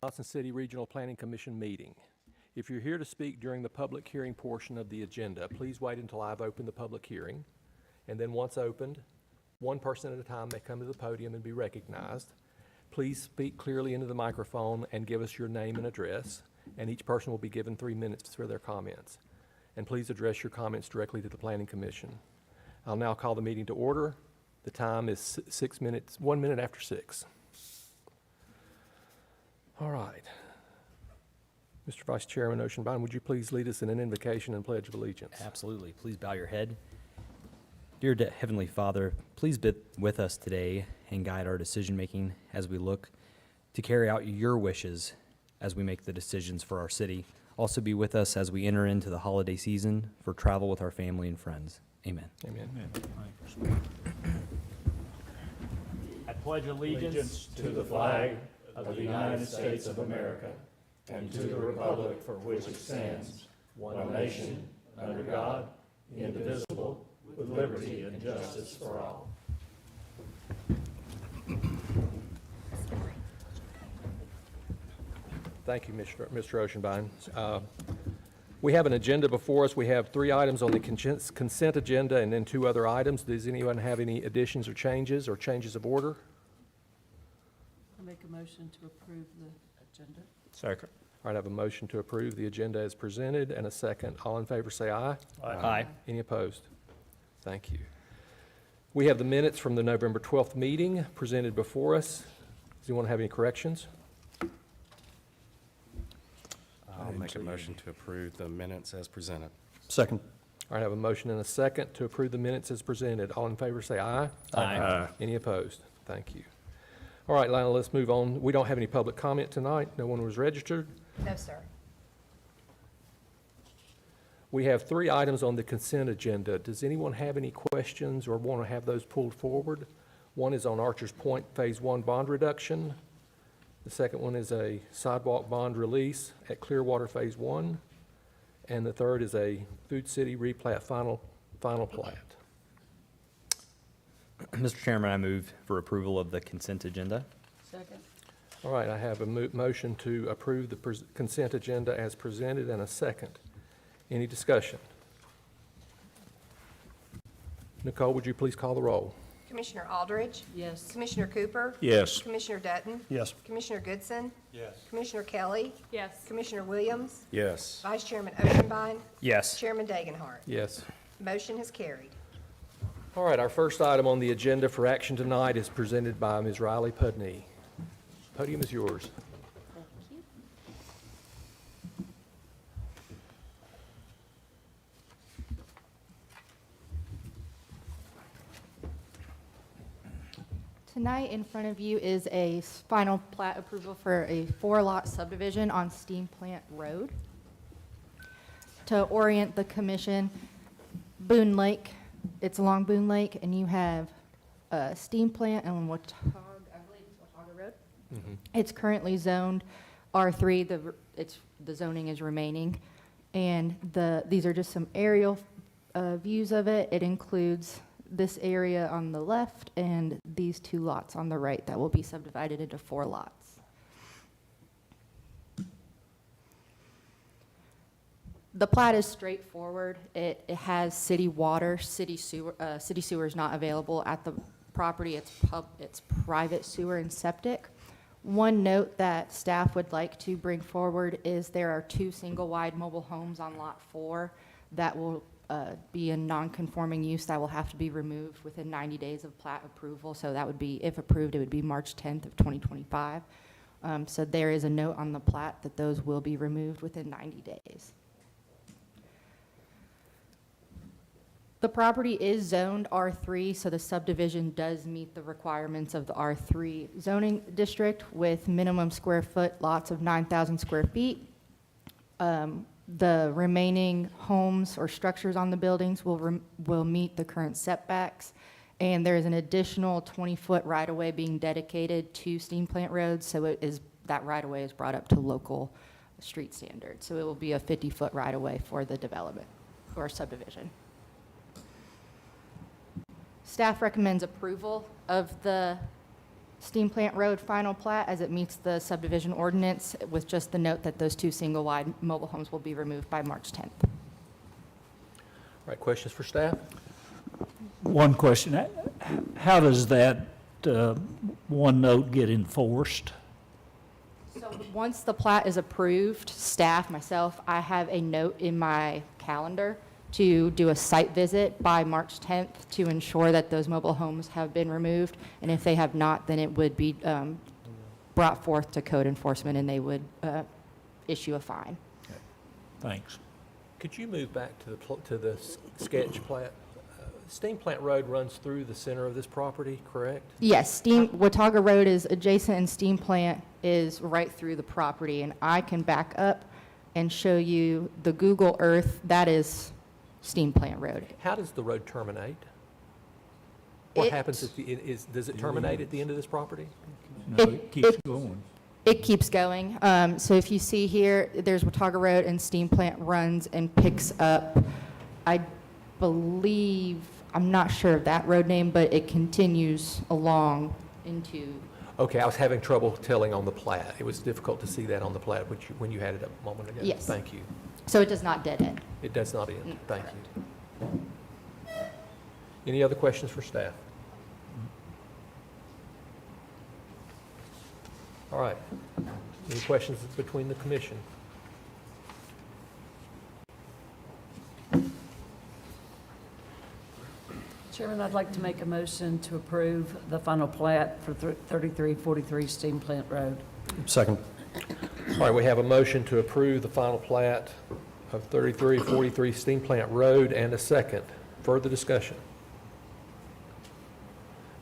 Johnson City Regional Planning Commission meeting. If you're here to speak during the public hearing portion of the agenda, please wait until I've opened the public hearing. And then once opened, one person at a time may come to the podium and be recognized. Please speak clearly into the microphone and give us your name and address, and each person will be given 3 minutes for their comments. And please address your comments directly to the Planning Commission. I'll now call the meeting to order. The time is 1 minute after 6. All right. Mr. Vice Chairman Oceanbine, would you please lead us in an invocation and pledge of allegiance? Absolutely. Please bow your head. Dear Heavenly Father, please be with us today and guide our decision-making as we look to carry out your wishes as we make the decisions for our city. Also be with us as we enter into the holiday season for travel with our family and friends. Amen. Amen. I pledge allegiance to the flag of the United States of America and to the republic for which it stands, one nation, under God, indivisible, with liberty and justice for all. Thank you, Mr. Oceanbine. We have an agenda before us. We have 3 items on the consent agenda and then 2 other items. Does anyone have any additions or changes of order? I'll make a motion to approve the agenda. Second. All right, I have a motion to approve the agenda as presented and a second. All in favor say aye. Aye. Any opposed? Thank you. We have the minutes from the November 12th meeting presented before us. Does anyone have any corrections? I'll make a motion to approve the minutes as presented. Second. All right, I have a motion and a second to approve the minutes as presented. All in favor say aye. Aye. Any opposed? Thank you. All right, Lionel, let's move on. We don't have any public comment tonight. No one was registered. No, sir. We have 3 items on the consent agenda. Does anyone have any questions or want to have those pulled forward? One is on Archer's Point Phase 1 bond reduction. The second one is a sidewalk bond release at Clearwater Phase 1. And the third is a Food City replat final plat. Mr. Chairman, I move for approval of the consent agenda. Second. All right, I have a motion to approve the consent agenda as presented and a second. Any discussion? Nicole, would you please call the roll? Commissioner Aldridge? Yes. Commissioner Cooper? Yes. Commissioner Dutton? Yes. Commissioner Goodson? Yes. Commissioner Kelly? Yes. Commissioner Williams? Yes. Vice Chairman Oceanbine? Yes. Chairman Dagenhart? Yes. Motion has carried. All right, our first item on the agenda for action tonight is presented by Ms. Riley Pudney. Podium is yours. Thank you. Tonight in front of you is a final plat approval for a 4-lot subdivision on Steamplant Road. To orient the commission, Boone Lake, it's along Boone Lake, and you have Steamplant and Watauga, I believe it's Watauga Road. It's currently zoned R3, the zoning is remaining. And these are just some aerial views of it. It includes this area on the left and these 2 lots on the right that will be subdivided into 4 lots. The plat is straightforward. It has city water, city sewer is not available at the property. It's private sewer and septic. One note that staff would like to bring forward is there are 2 single-wide mobile homes on Lot 4 that will be a non-conforming use that will have to be removed within 90 days of plat approval. So that would be, if approved, it would be March 10th of 2025. So there is a note on the plat that those will be removed within 90 days. The property is zoned R3, so the subdivision does meet the requirements of the R3 zoning district with minimum square foot lots of 9,000 square feet. The remaining homes or structures on the buildings will meet the current setbacks, and there is an additional 20-foot right-of-way being dedicated to Steamplant Road, so that right-of-way is brought up to local street standards. So it will be a 50-foot right-of-way for the development or subdivision. Staff recommends approval of the Steamplant Road final plat as it meets the subdivision ordinance, with just the note that those two single-wide mobile homes will be removed by March 10th. All right, questions for staff? One question, how does that one note get enforced? So once the plat is approved, staff, myself, I have a note in my calendar to do a site visit by March 10th to ensure that those mobile homes have been removed. And if they have not, then it would be brought forth to code enforcement and they would issue a fine. Thanks. Could you move back to the sketch plat? Steamplant Road runs through the center of this property, correct? Yes, Watauga Road is adjacent and Steamplant is right through the property. And I can back up and show you the Google Earth, that is Steamplant Road. How does the road terminate? What It- happens at the, does it terminate at the end of this property? No, it keeps going. It keeps going. So if you see here, there's Watauga Road and Steamplant runs and picks up, I believe, I'm not sure of that road name, but it continues along into, Okay, I was having trouble telling on the plat. It was difficult to see that on the plat when you had it up a moment ago. Yes. Thank you. so it does not dead end. It does not end. Mm, Thank you. Any other questions for staff? All right. Any questions between the commission? Chairman, I'd like to make a motion to approve the final plat for 3343 Steamplant Road. Second. All right, we have a motion to approve the final plat of 3343 Steamplant Road and a second. Further discussion?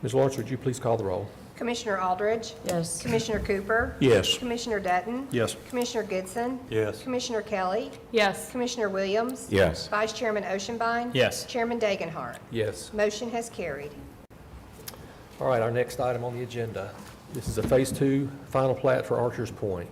Ms. Lawrence, would you please call the roll? Commissioner Aldridge, Yes. Commissioner Cooper, Yes. Commissioner Dutton, Yes. Commissioner Goodson, Yes. Commissioner Kelly, Yes. Commissioner Williams, Yes. Vice Chairman Oshenbein, Yes. Chairman Dagenhart. Yes. Motion has carried. All right, our next item on the agenda. This is a Phase 2 final plat for Archer's Point.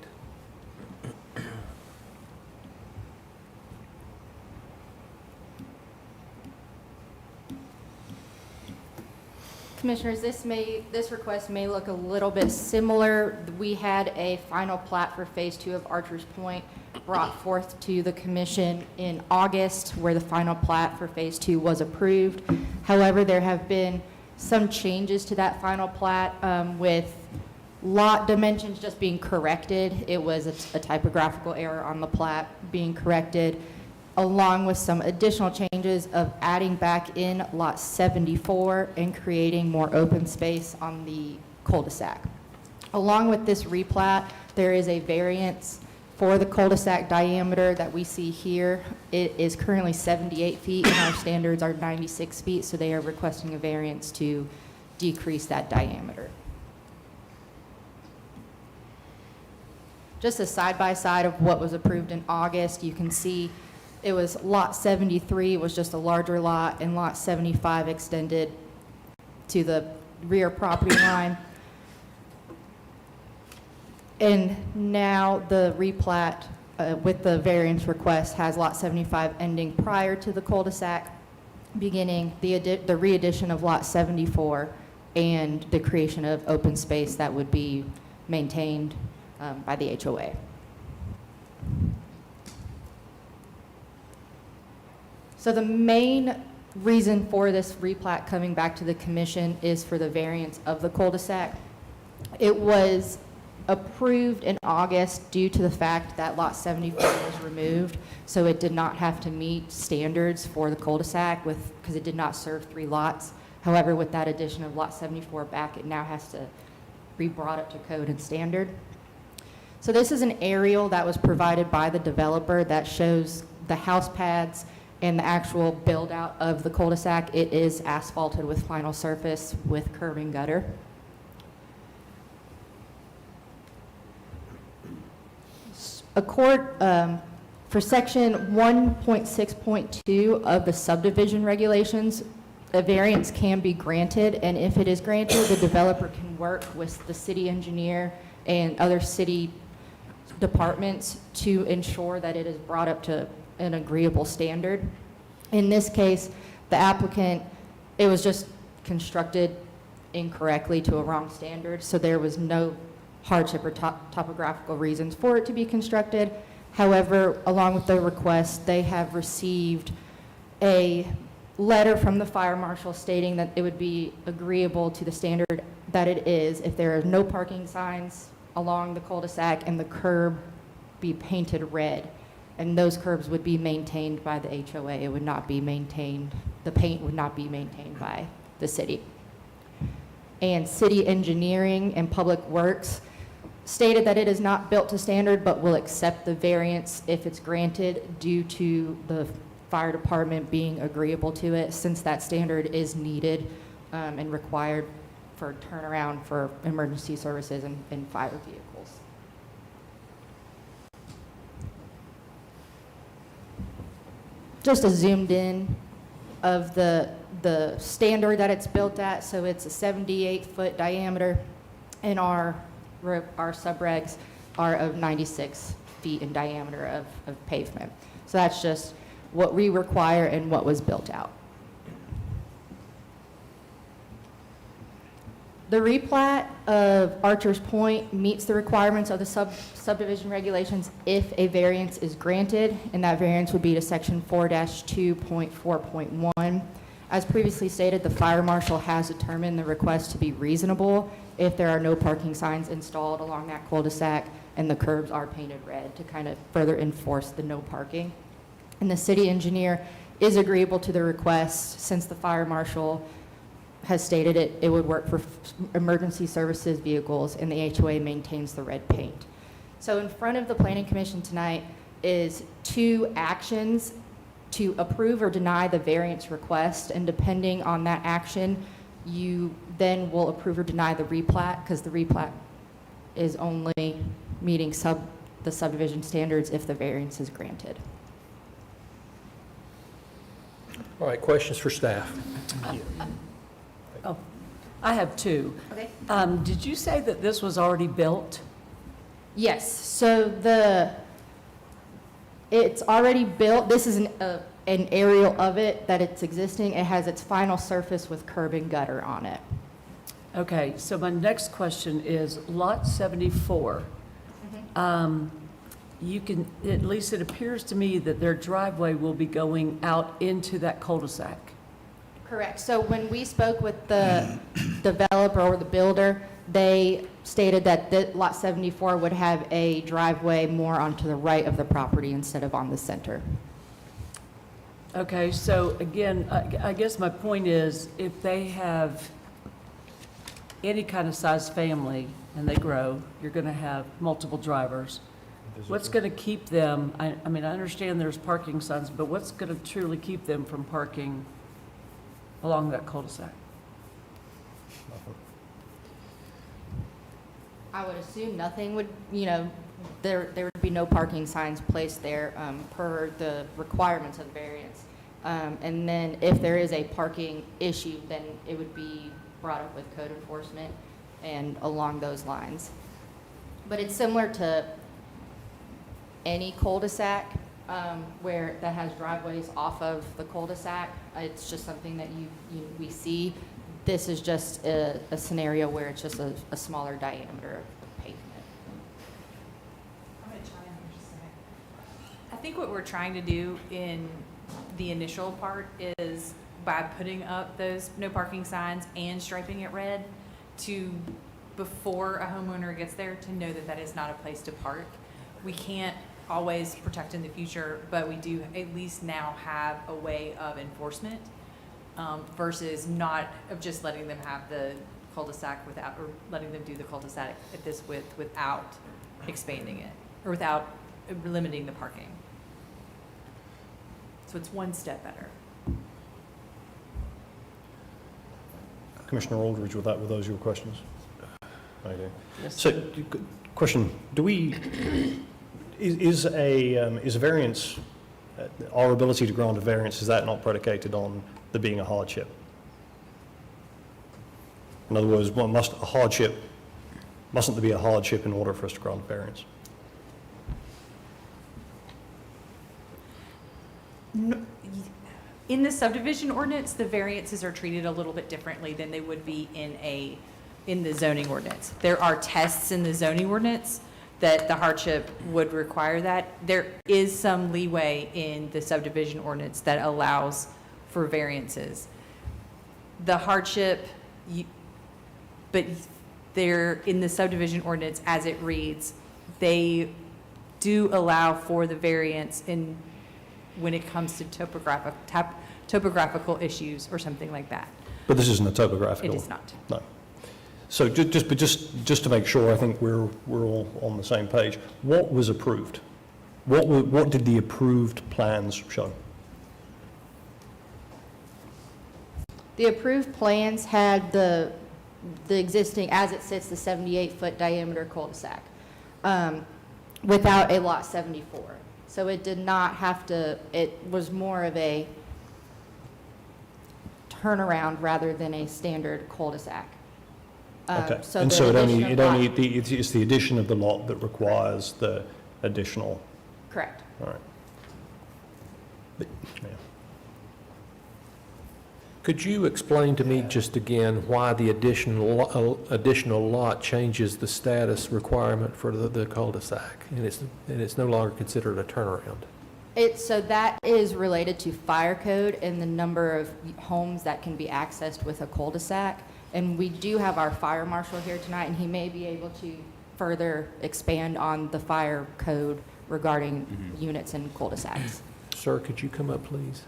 Commissioners, this request may look a little bit similar. We had a final plat for Phase 2 of Archer's Point brought forth to the commission in August, where the final plat for Phase 2 was approved. However, there have been some changes to that final plat with lot dimensions just being corrected. It was a typographical error on the plat being corrected, along with some additional changes of adding back in lot 74 and creating more open space on the cul-de-sac. Along with this replat, there is a variance for the cul-de-sac diameter that we see here. It is currently 78 feet and our standards are 96 feet, so they are requesting a variance to decrease that diameter. Just a side-by-side of what was approved in August, you can see it was lot 73 was just a larger lot, and lot 75 extended to the rear property line. And now the replat with the variance request has lot 75 ending prior to the cul-de-sac, beginning the re-addition of lot 74 and the creation of open space that would be maintained by the HOA. So the main reason for this replat coming back to the commission is for the variance of the cul-de-sac. It was approved in August due to the fact that lot 74 was removed, so it did not have to meet standards for the cul-de-sac because it did not serve 3 lots. However, with that addition of lot 74 back, it now has to be brought up to code and standard. So this is an aerial that was provided by the developer that shows the house pads and the actual build-out of the cul-de-sac. It is asphalted with final surface with curb and gutter. For section 1.6.2 of the subdivision regulations, a variance can be granted, and if it is granted, the developer can work with the city engineer and other city departments to ensure that it is brought up to an agreeable standard. In this case, the applicant, it was just constructed incorrectly to a wrong standard, so there was no hardship or topographical reasons for it to be constructed. However, along with the request, they have received a letter from the fire marshal stating that it would be agreeable to the standard that it is if there are no parking signs along the cul-de-sac and the curb be painted red. And those curbs would be maintained by the HOA. It would not be maintained, the paint would not be maintained by the city. And city engineering and public works stated that it is not built to standard, but will accept the variance if it's granted due to the fire department being agreeable to it, since that standard is needed and required for turnaround for emergency services and fire vehicles. Just a zoomed in of the standard that it's built at. So it's a 78-foot diameter, and our subregs are of 96 feet in diameter of pavement. So that's just what we require and what was built out. The replat of Archer's Point meets the requirements of the subdivision regulations if a variance is granted, and that variance would be to section 4-2.4.1. As previously stated, the fire marshal has determined the request to be reasonable if there are no parking signs installed along that cul-de-sac and the curbs are painted red to kind of further enforce the no parking. And the city engineer is agreeable to the request, since the fire marshal has stated it would work for emergency services vehicles, and the HOA maintains the red paint. So in front of the Planning Commission tonight is 2 actions to approve or deny the variance request, and depending on that action, you then will approve or deny the replat, because the replat is only meeting the subdivision standards if the variance is granted. All right, questions for staff? Oh, I have 2. Okay. Did you say that this was already built? Yes, so it's already built. This is an aerial of it that it's existing. It has its final surface with curb and gutter on it. Okay, so my next question is lot 74. You can, at least it appears to me that their driveway will be going out into that cul-de-sac. Correct. So when we spoke with the developer or the builder, they stated that lot 74 would have a driveway more onto the right of the property instead of on the center. Okay, so again, I guess my point is, if they have any kind of size family and they grow, you're going to have multiple drivers. What's going to keep them, I mean, I understand there's parking signs, but what's going to truly keep them from parking along that cul-de-sac? I would assume nothing would, there would be no parking signs placed there per the requirements of the variance. And then if there is a parking issue, then it would be brought up with code enforcement and along those lines. But it's similar to any cul-de-sac where that has driveways off of the cul-de-sac. It's just something that we see. This is just a scenario where it's just a smaller diameter of pavement. I'm going to chime in here just a second. I think what we're trying to do in the initial part is by putting up those no parking signs and striping it red to, before a homeowner gets there, to know that that is not a place to park. We can't always protect in the future, but we do at least now have a way of enforcement versus not of just letting them have the cul-de-sac without, or letting them do the cul-de-sac at this width without expanding it, or without limiting the parking. So it's one step better. Commissioner Aldridge, were those your questions? Okay. Yes. So, question, is a variance, our ability to grant a variance, is that not predicated on there being a hardship? In other words, mustn't there be a hardship in order for us to grant a variance? No, In the subdivision ordinance, the variances are treated a little bit differently than they would be in the zoning ordinance. There are tests in the zoning ordinance that the hardship would require that. There is some leeway in the subdivision ordinance that allows for variances. The hardship, but they're in the subdivision ordinance as it reads, they do allow for the variance when it comes to topographical issues or something like that. But this isn't a topographical? It is not. No. So just to make sure, I think we're all on the same page. What was approved? What did the approved plans show? The approved plans had the existing, as it sits, the 78-foot diameter cul-de-sac, without a lot 74. So it did not have to, it was more of a turnaround rather than a standard cul-de-sac. Okay, So and the so additional lot- it's the addition of the lot that requires the additional, Correct. all right. Yeah. Could you explain to me just again why the additional lot changes the status requirement for the cul-de-sac? And it's no longer considered a turnaround? So that is related to fire code and the number of homes that can be accessed with a cul-de-sac. And we do have our fire marshal here tonight, and he may be able to further expand on the fire code regarding units and cul-de-sacs. Sir, could you come up, please?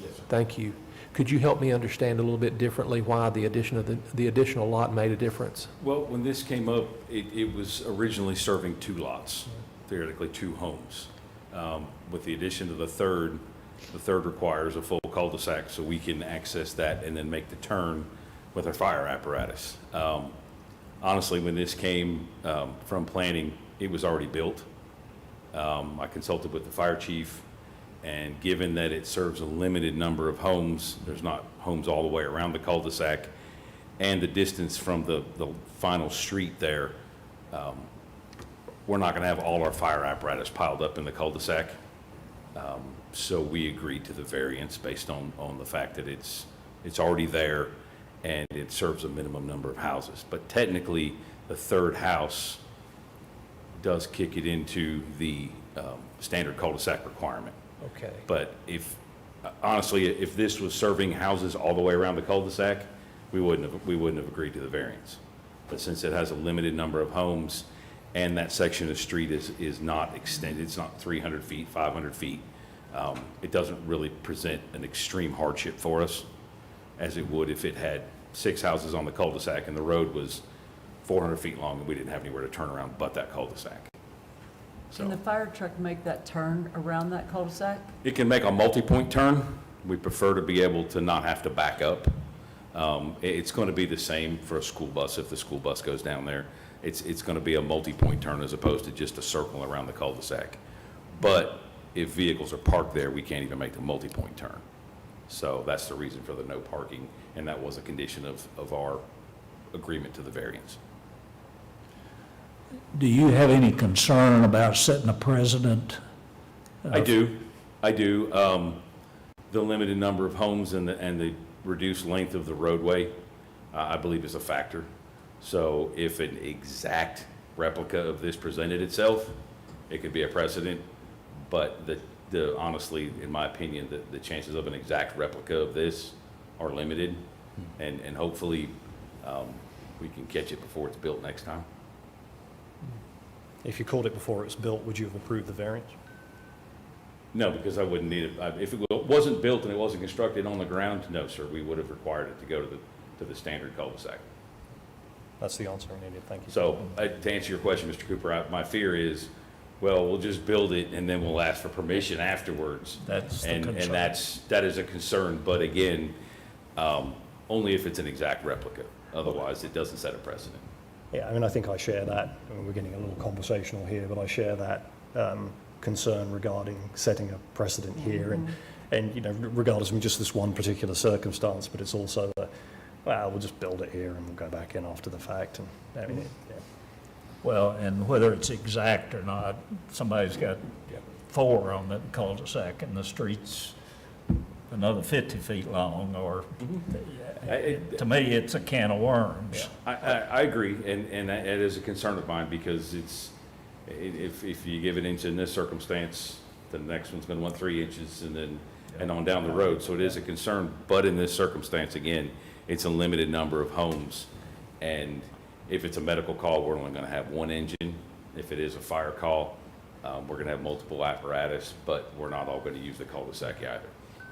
Yes, sir. Thank you. Could you help me understand a little bit differently why the addition of the additional lot made a difference? Well, when this came up, it was originally serving 2 lots, theoretically 2 homes. With the addition of the third requires a full cul-de-sac so we can access that and then make the turn with our fire apparatus. Honestly, when this came from planning, it was already built. I consulted with the fire chief, and given that it serves a limited number of homes, there's not homes all the way around the cul-de-sac, and the distance from the final street there, we're not going to have all our fire apparatus piled up in the cul-de-sac. So we agreed to the variance based on the fact that it's already there and it serves a minimum number of houses. But technically, the third house does kick it into the standard cul-de-sac requirement. Okay. But honestly, if this was serving houses all the way around the cul-de-sac, we wouldn't have agreed to the variance. But since it has a limited number of homes and that section of street is not extended, it's not 300 feet, 500 feet, it doesn't really present an extreme hardship for us as it would if it had 6 houses on the cul-de-sac and the road was 400 feet long and we didn't have anywhere to turn around but that cul-de-sac. Can the fire truck make that turn around that cul-de-sac? It can make a multi-point turn. We prefer to be able to not have to back up. It's going to be the same for a school bus if the school bus goes down there. It's going to be a multi-point turn as opposed to just a circle around the cul-de-sac. But if vehicles are parked there, we can't even make the multi-point turn. So that's the reason for the no parking, and that was a condition of our agreement to the variance. Do you have any concern about setting a precedent? I do. The limited number of homes and the reduced length of the roadway, I believe is a factor. So if an exact replica of this presented itself, it could be a precedent. But honestly, in my opinion, the chances of an exact replica of this are limited. And hopefully we can catch it before it's built next time. If you called it before it was built, would you have approved the variance? No, because I wouldn't need it. If it wasn't built and it wasn't constructed on the ground, no, sir, we would have required it to go to the standard cul-de-sac. That's the answer I needed, thank you. So to answer your question, Mr. Cooper, my fear is, well, we'll just build it and then we'll ask for permission afterwards. That's the And concern. that is a concern, but again, only if it's an exact replica. Otherwise, it doesn't set a precedent. Yeah, I mean, I think I share that. I mean, we're getting a little conversational here, but I share that concern regarding setting a precedent here. And you know, regardless of just this one particular circumstance, but it's also well, we'll just build it here and we'll go back in after the fact. And I mean, yeah. Well, and whether it's exact or not, somebody's got 4 on the cul-de-sac and the street's another 50 feet long, or, to me, it's a can of worms. I agree, and it is a concern of mine, because if you give an inch in this circumstance, the next one's gonna want 3 inches, and on down the road, so it is a concern, but in this circumstance, again, it's a limited number of homes, and if it's a medical call, we're only gonna have 1 engine. If it is a fire call, we're gonna have multiple apparatus, but we're not all gonna use the cul-de-sac either.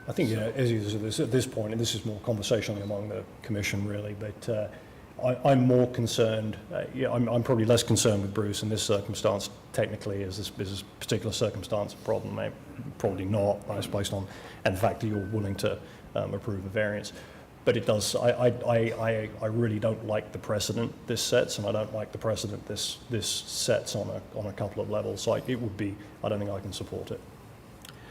I think, as you said, at this point, and this is more conversationally among the commission really, but I'm more concerned, I'm probably less concerned with Bruce in this circumstance technically. Is this particular circumstance a problem? Probably not, based on, and the fact that you're willing to approve a variance. But it does, I really don't like the precedent this sets, and I don't like the precedent this sets on a couple of levels. So it would be, I don't think I can support it.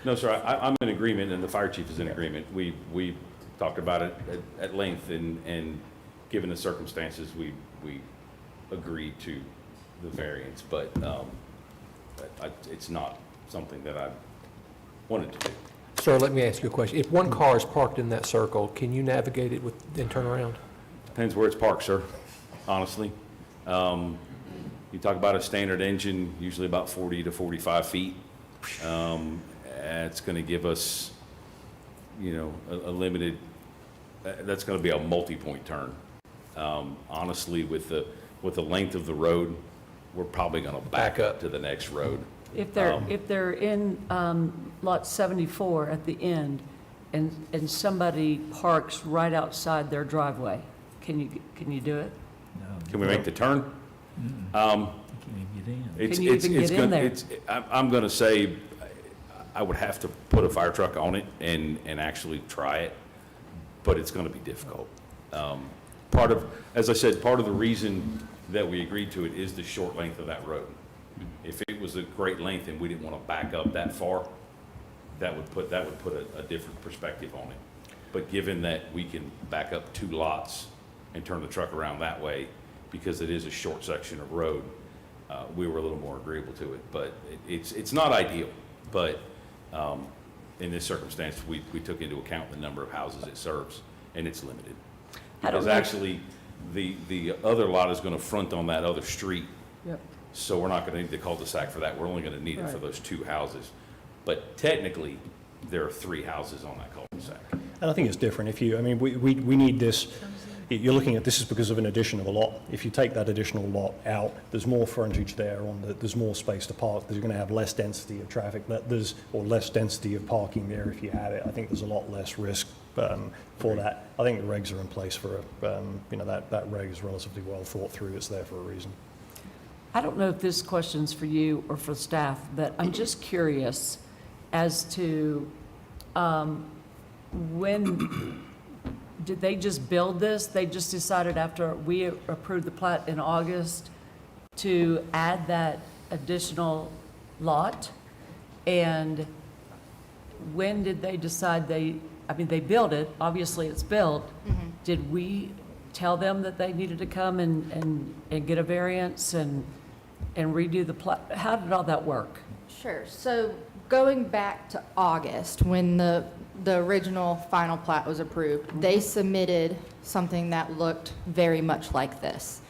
No, sir, I'm in agreement, and the fire chief is in agreement. We talked about it at length, and given the circumstances, we agreed to the variance, but it's not something that I wanted to do. Sir, let me ask you a question. If one car is parked in that circle, can you navigate it and turn around? Depends where it's parked, sir, honestly. You talk about a standard engine, usually about 40 to 45 feet. It's going to give us, a limited, that's going to be a multi-point turn. Honestly, with the length of the road, we're probably going to back up to the next road. If they're in lot 74 at the end, and somebody parks right outside their driveway, can you do it? Can we make the turn? Can you get in? Can you even get in there? I'm going to say I would have to put a fire truck on it and actually try it, but it's going to be difficult. As I said, part of the reason that we agreed to it is the short length of that road. If it was a great length and we didn't want to back up that far, that would put a different perspective on it. But given that we can back up 2 lots and turn the truck around that way, because it is a short section of road, we were a little more agreeable to it. But it's not ideal, but in this circumstance, we took into account the number of houses it serves, and it's limited. Because actually, the other lot is going to front on that other street. Yep. So we're not going to need the cul-de-sac for that. We're only going to need it for those 2 houses. But technically, there are 3 houses on that cul-de-sac. And I think it's different. We need this, you're looking at this is because of an addition of a lot. If you take that additional lot out, there's more frontage there, there's more space to park, you're going to have less density of traffic, or less density of parking there if you have it. I think there's a lot less risk for that. I think the regs are in place for, that reg is relatively well thought through. It's there for a reason. I don't know if this question's for you or for staff, but I'm just curious as to when did they just build this? They just decided after we approved the plat in August to add that additional lot? And when did they decide they built it, obviously it's built. Mm-hmm. Did we tell them that they needed to come and get a variance and redo the plat? How did all that work? Sure. So going back to August, when the original final plat was approved, they submitted something that looked very much like this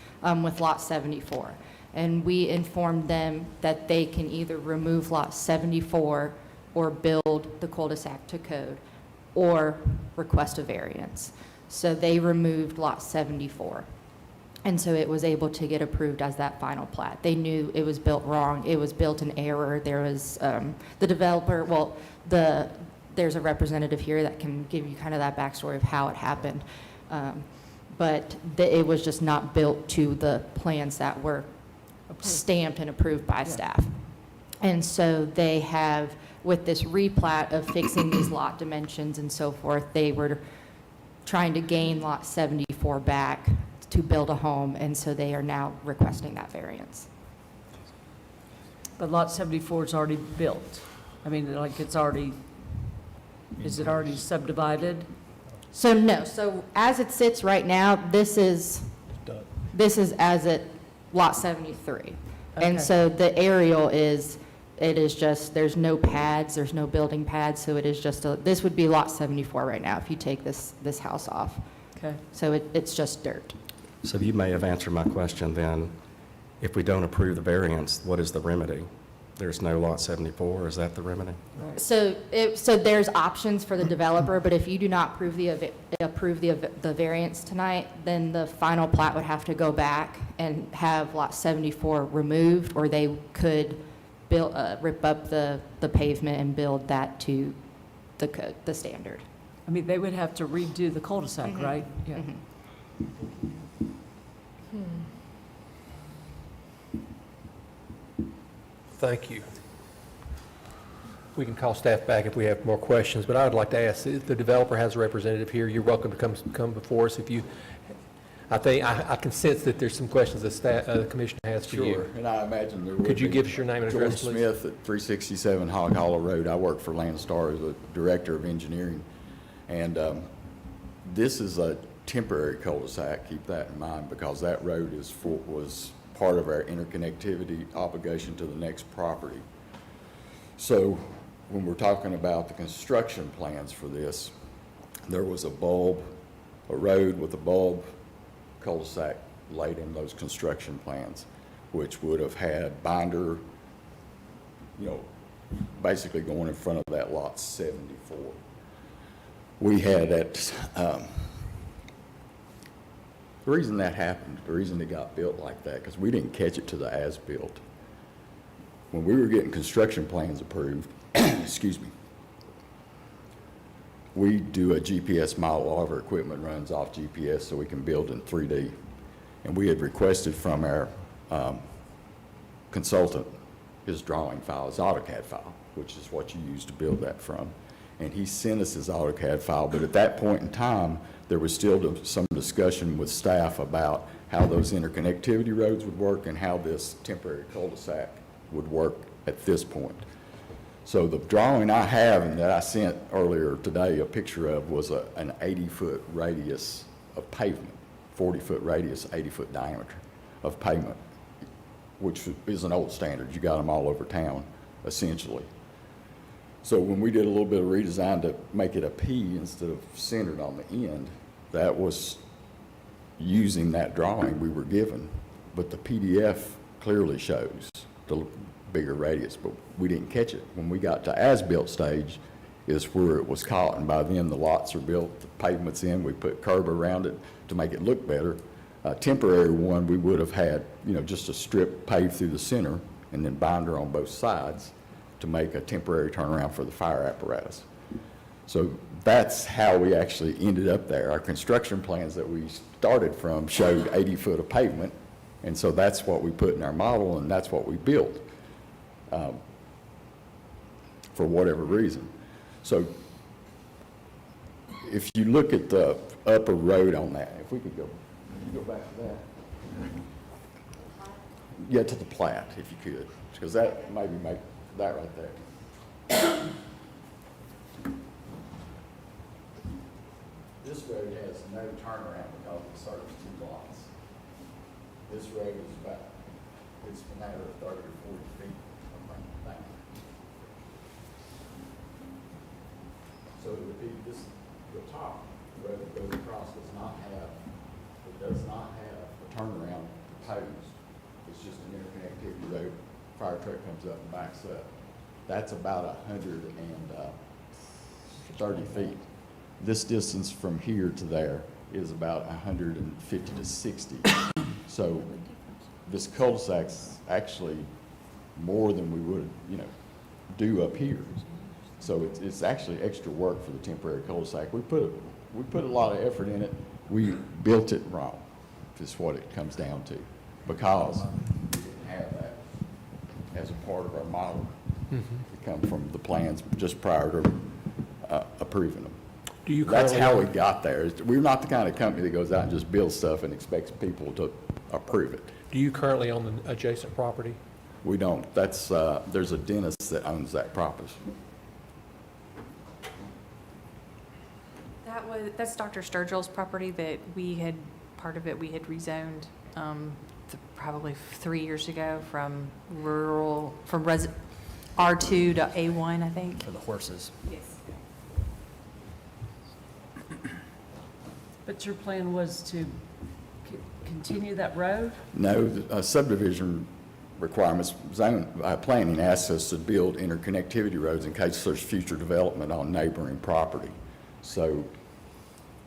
with lot 74. And we informed them that they can either remove lot 74 or build the cul-de-sac to code or request a variance. So they removed lot 74. And so it was able to get approved as that final plat. They knew it was built wrong. It was built in error. There was the developer, there's a representative here that can give you kind of that backstory of how it happened. But it was just not built to the plans that were stamped and approved by staff. And so they have, with this replat of fixing these lot dimensions and so forth, they were trying to gain lot 74 back to build a home, and so they are now requesting that variance. But lot 74 is already built. Is it already subdivided? So no, so as it sits right now, this is as it lot 73. And Okay. so the aerial is It is just, there's no pads, there's no building pads, so it is just this would be lot 74 right now if you take this house off. Okay. So it's just dirt. So you may have answered my question then. If we don't approve the variance, what is the remedy? There's no lot 74, is that the remedy? So there's options for the developer, but if you do not approve the variance tonight, then the final plat would have to go back and have lot 74 removed, or they could rip up the pavement and build that to the code, the standard. I mean, they would have to redo the cul-de-sac, right? Yeah. Thank you. We can call staff back if we have more questions, but I would like to ask, if the developer has a representative here, you're welcome to come before us. If you, I think, I can sense that there's some questions the staff, the commission has for you. Sure, and I imagine there would be. Could you give us your name and address, George please? Smith at 367 Hog Hollow Road. I work for Landstar as a director of engineering. And this is a temporary cul-de-sac, keep that in mind, because that road was part of our interconnectivity obligation to the next property. So when we're talking about the construction plans for this, there was a road with a bulb cul-de-sac laid in those construction plans, which would have had binder, basically going in front of that lot 74. We had that, the reason that happened, the reason it got built like that, because we didn't catch it to the as-built. When we were getting construction plans approved, excuse me, we do a GPS model. All of our equipment runs off GPS so we can build in 3D. And we had requested from our consultant his drawing file, his AutoCAD file, which is what you use to build that from. And he sent us his AutoCAD file, but at that point in time, there was still some discussion with staff about how those interconnectivity roads would work and how this temporary cul-de-sac would work at this point. So the drawing I have and that I sent earlier today a picture of was an 80-foot radius of pavement, 40-foot radius, 80-foot diameter of pavement, which is an old standard. You got them all over town, essentially. So when we did a little bit of redesign to make it a P instead of centered on the end, that was using that drawing we were given. But the PDF clearly shows the bigger radius, but we didn't catch it. When we got to as-built stage is where it was caught, and by then the lots are built, the pavement's in, we put curb around it to make it look better. A temporary one, we would have had, just a strip paved through the center and then binder on both sides to make a temporary turnaround for the fire apparatus. So that's how we actually ended up there. Our construction plans that we started from showed 80 foot of pavement, and so that's what we put in our model, and that's what we built for whatever reason. So if you look at the upper road on that, if we could go back to that. Yeah, to the Plat, if you could, because that maybe make that right there. This road has no turnaround because it serves two lots. This road is it's a matter of 30 or 40 feet from that. So it would be the top road that goes across does not have a turnaround proposed. It's just an interconnectivity road. Fire truck comes up and backs up. That's about 130 feet. This distance from here to there is about 150 to 60. So this cul-de-sac's actually more than we would, do up here. So it's actually extra work for the temporary cul-de-sac. We put a lot of effort in it. We built it wrong, is what it comes down to, because we didn't have that as a part of our model. It come from the plans just prior to approving them. That's how we got there. We're not the kind of company that goes out and just builds stuff and expects people to approve it. Do you currently own the adjacent property? We don't. That's there's a dentist that owns that property. That's Dr. Sturgill's property that part of it we had rezoned probably 3 years ago from R2 to A1, I think. For the horses. Yes. But your plan was to continue that road? No, the subdivision requirements, planning asks us to build interconnectivity roads in case there's future development on neighboring property. So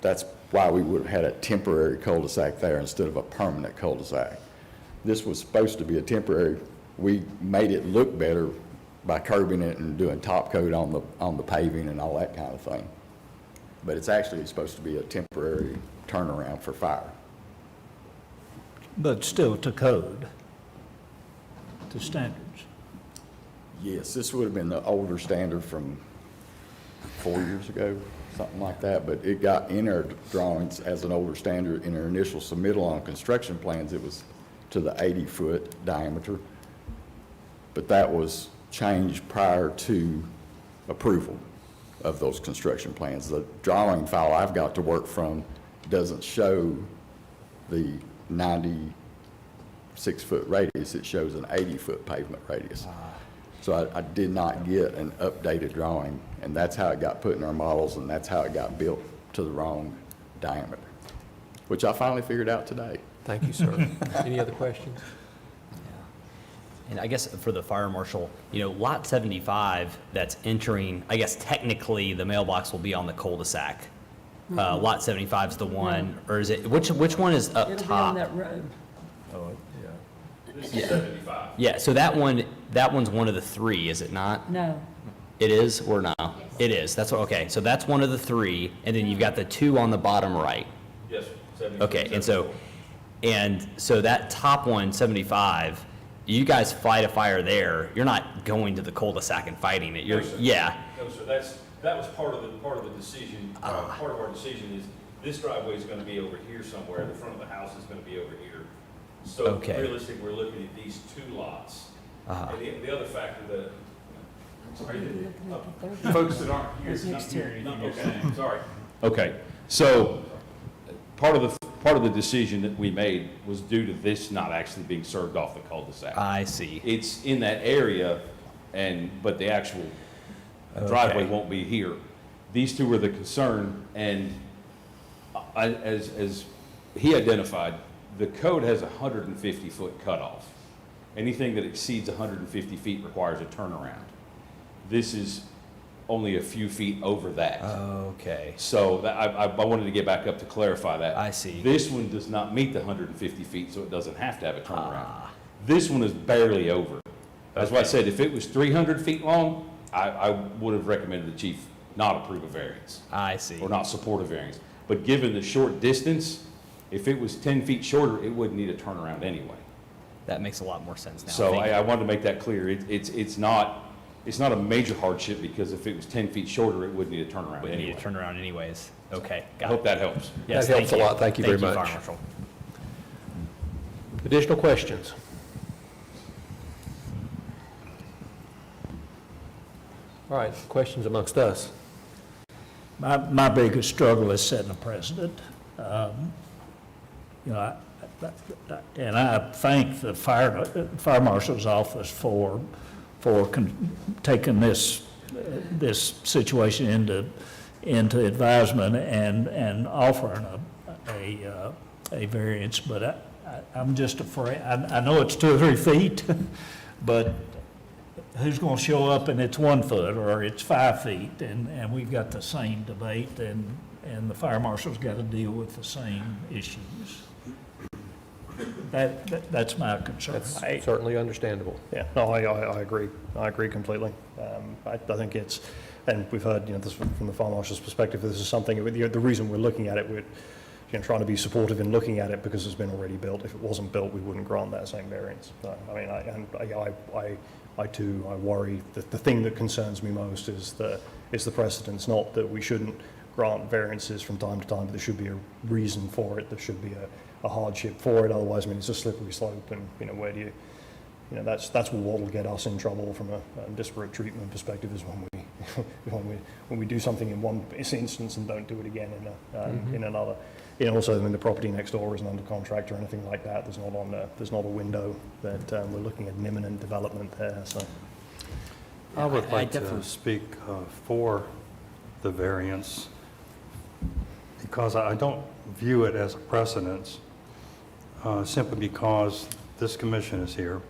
that's why we would have had a temporary cul-de-sac there instead of a permanent cul-de-sac. This was supposed to be a temporary, we made it look better by curbing it and doing top coat on the paving and all that kind of thing. But it's actually supposed to be a temporary turnaround for fire. But still to code, to standards. Yes, this would have been the older standard from 4 years ago, something like that, but it got in our drawings as an older standard. In our initial submittal on construction plans, it was to the 80-foot diameter, but that was changed prior to approval of those construction plans. The drawing file I've got to work from doesn't show the 96-foot radius, it shows an 80-foot pavement radius. So I did not get an updated drawing, and that's how it got put in our models, and that's how it got built to the wrong diameter, which I finally figured out today. Thank you, sir. Any other questions? And I guess for the fire marshal, lot 75 that's entering, I guess technically the mailbox will be on the cul-de-sac. Lot 75 is the one, or is it, which one is up It'll be on top? that road. This is 75. Yeah, so that one's one of the three, is it not? No. It is or no? It is, that's what, okay, so that's one of the three, and then you've got the two on the bottom right. Yes, 75. Okay, and so that top one, 75, you guys fight a fire there, you're not going to the cul-de-sac and fighting it, No, sir. yeah. No, sir, that was part of the decision, part of our decision is this driveway is gonna be over here somewhere, the front of the house is gonna be over here. So Okay. realistically, we're looking at these two lots. Uh-huh. And the other factor, sorry, They're- folks that aren't here. Those next two. Okay, sorry. Okay, so part of the decision that we made was due to this not actually being served off the cul-de-sac. I see. It's in that area, but the actual driveway Okay. won't be here. These two were the concern, and as he identified, the code has a 150-foot cutoff. Anything that exceeds 150 feet requires a turnaround. This is only a few feet over that. Okay, So I wanted to get back up to clarify that. I see. This one does not meet the 150 feet, so it doesn't have to have a turnaround. This one is barely over. That's why I said if it was 300 feet long, I would have recommended the chief not approve a variance I see. or not support a variance. But given the short distance, if it was 10 feet shorter, it wouldn't need a turnaround anyway. That makes a lot more sense now. So Thank you. I wanted to make that clear. It's not a major hardship because if it was 10 feet shorter, it wouldn't need a turnaround Would need anyway. to turn around anyways. Okay, I got hope it. that helps. Yes, That helps thank a lot. Thank you very Fire much. Marshal. Additional questions? All right, questions amongst us? My biggest struggle is setting a precedent. And I thank the fire marshal's office for taking this situation into advisement and offering a variance, but I'm just afraid, I know it's 2 or 3 feet, but who's going to show up and it's 1 foot or it's 5 feet, and we've got the same debate, and the fire marshal's got to deal with the same issues. That's my concern. That's certainly understandable. Yeah, no, I agree. I agree completely. I think it's, and we've heard, this from the fire marshal's perspective, this is something, the reason we're looking at it, we're trying to be supportive in looking at it because it's been already built. If it wasn't built, we wouldn't grant that same variance. I too, I worry that the thing that concerns me most is the precedence, not that we shouldn't grant variances from time to time, but there should be a reason for it. There should be a hardship for it. Otherwise, it's a slippery slope, and where do you, that's what will get us in trouble from a disparate treatment perspective is when we do something in one instance and don't do it again in another. Also, the property next door isn't under contract or anything like that. There's not a window that we're looking at an imminent development there. So, I would I like to definitely- speak for the variance because I don't view it as a precedence, simply because this commission is here.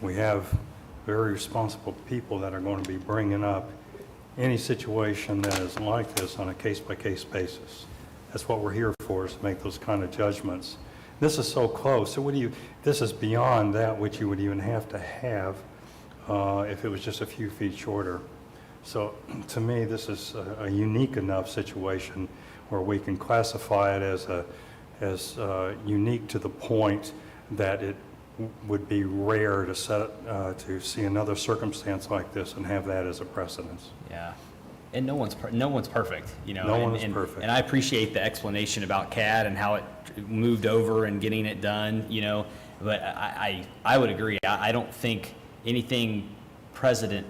We have very responsible people that are going to be bringing up any situation that is like this on a case-by-case basis. That's what we're here for, is to make those kind of judgments. This is so close. So this is beyond that which you would even have to have if it was just a few feet shorter. So to me, this is a unique enough situation where we can classify it as unique to the point that it would be rare to see another circumstance like this and have that as a precedence. Yeah. And no one's perfect, you know. No one and, is perfect. And I appreciate the explanation about CAD and how it moved over and getting it done, you know. But I would agree. I don't think anything precedent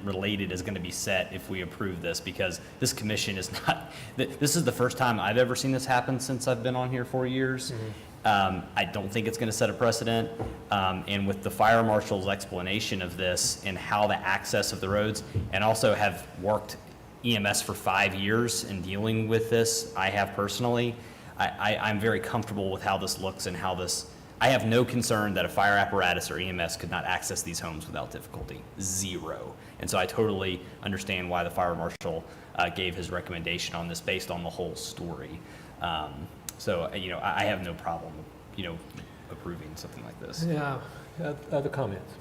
related is going to be set if we approve this, because this commission is not, this is the first time I've ever seen this happen since I've been on here 4 years. I don't think it's going to set a precedent. And with the fire marshal's explanation of this and how the access of the roads, and also have worked EMS for 5 years in dealing with this, I have personally, I'm very comfortable with how this looks and how this, I have no concern that a fire apparatus or EMS could not access these homes without difficulty, zero. And so I totally understand why the fire marshal gave his recommendation on this based on the whole story. So, you know, I have no problem, you know, approving something like this. Yeah, other comments?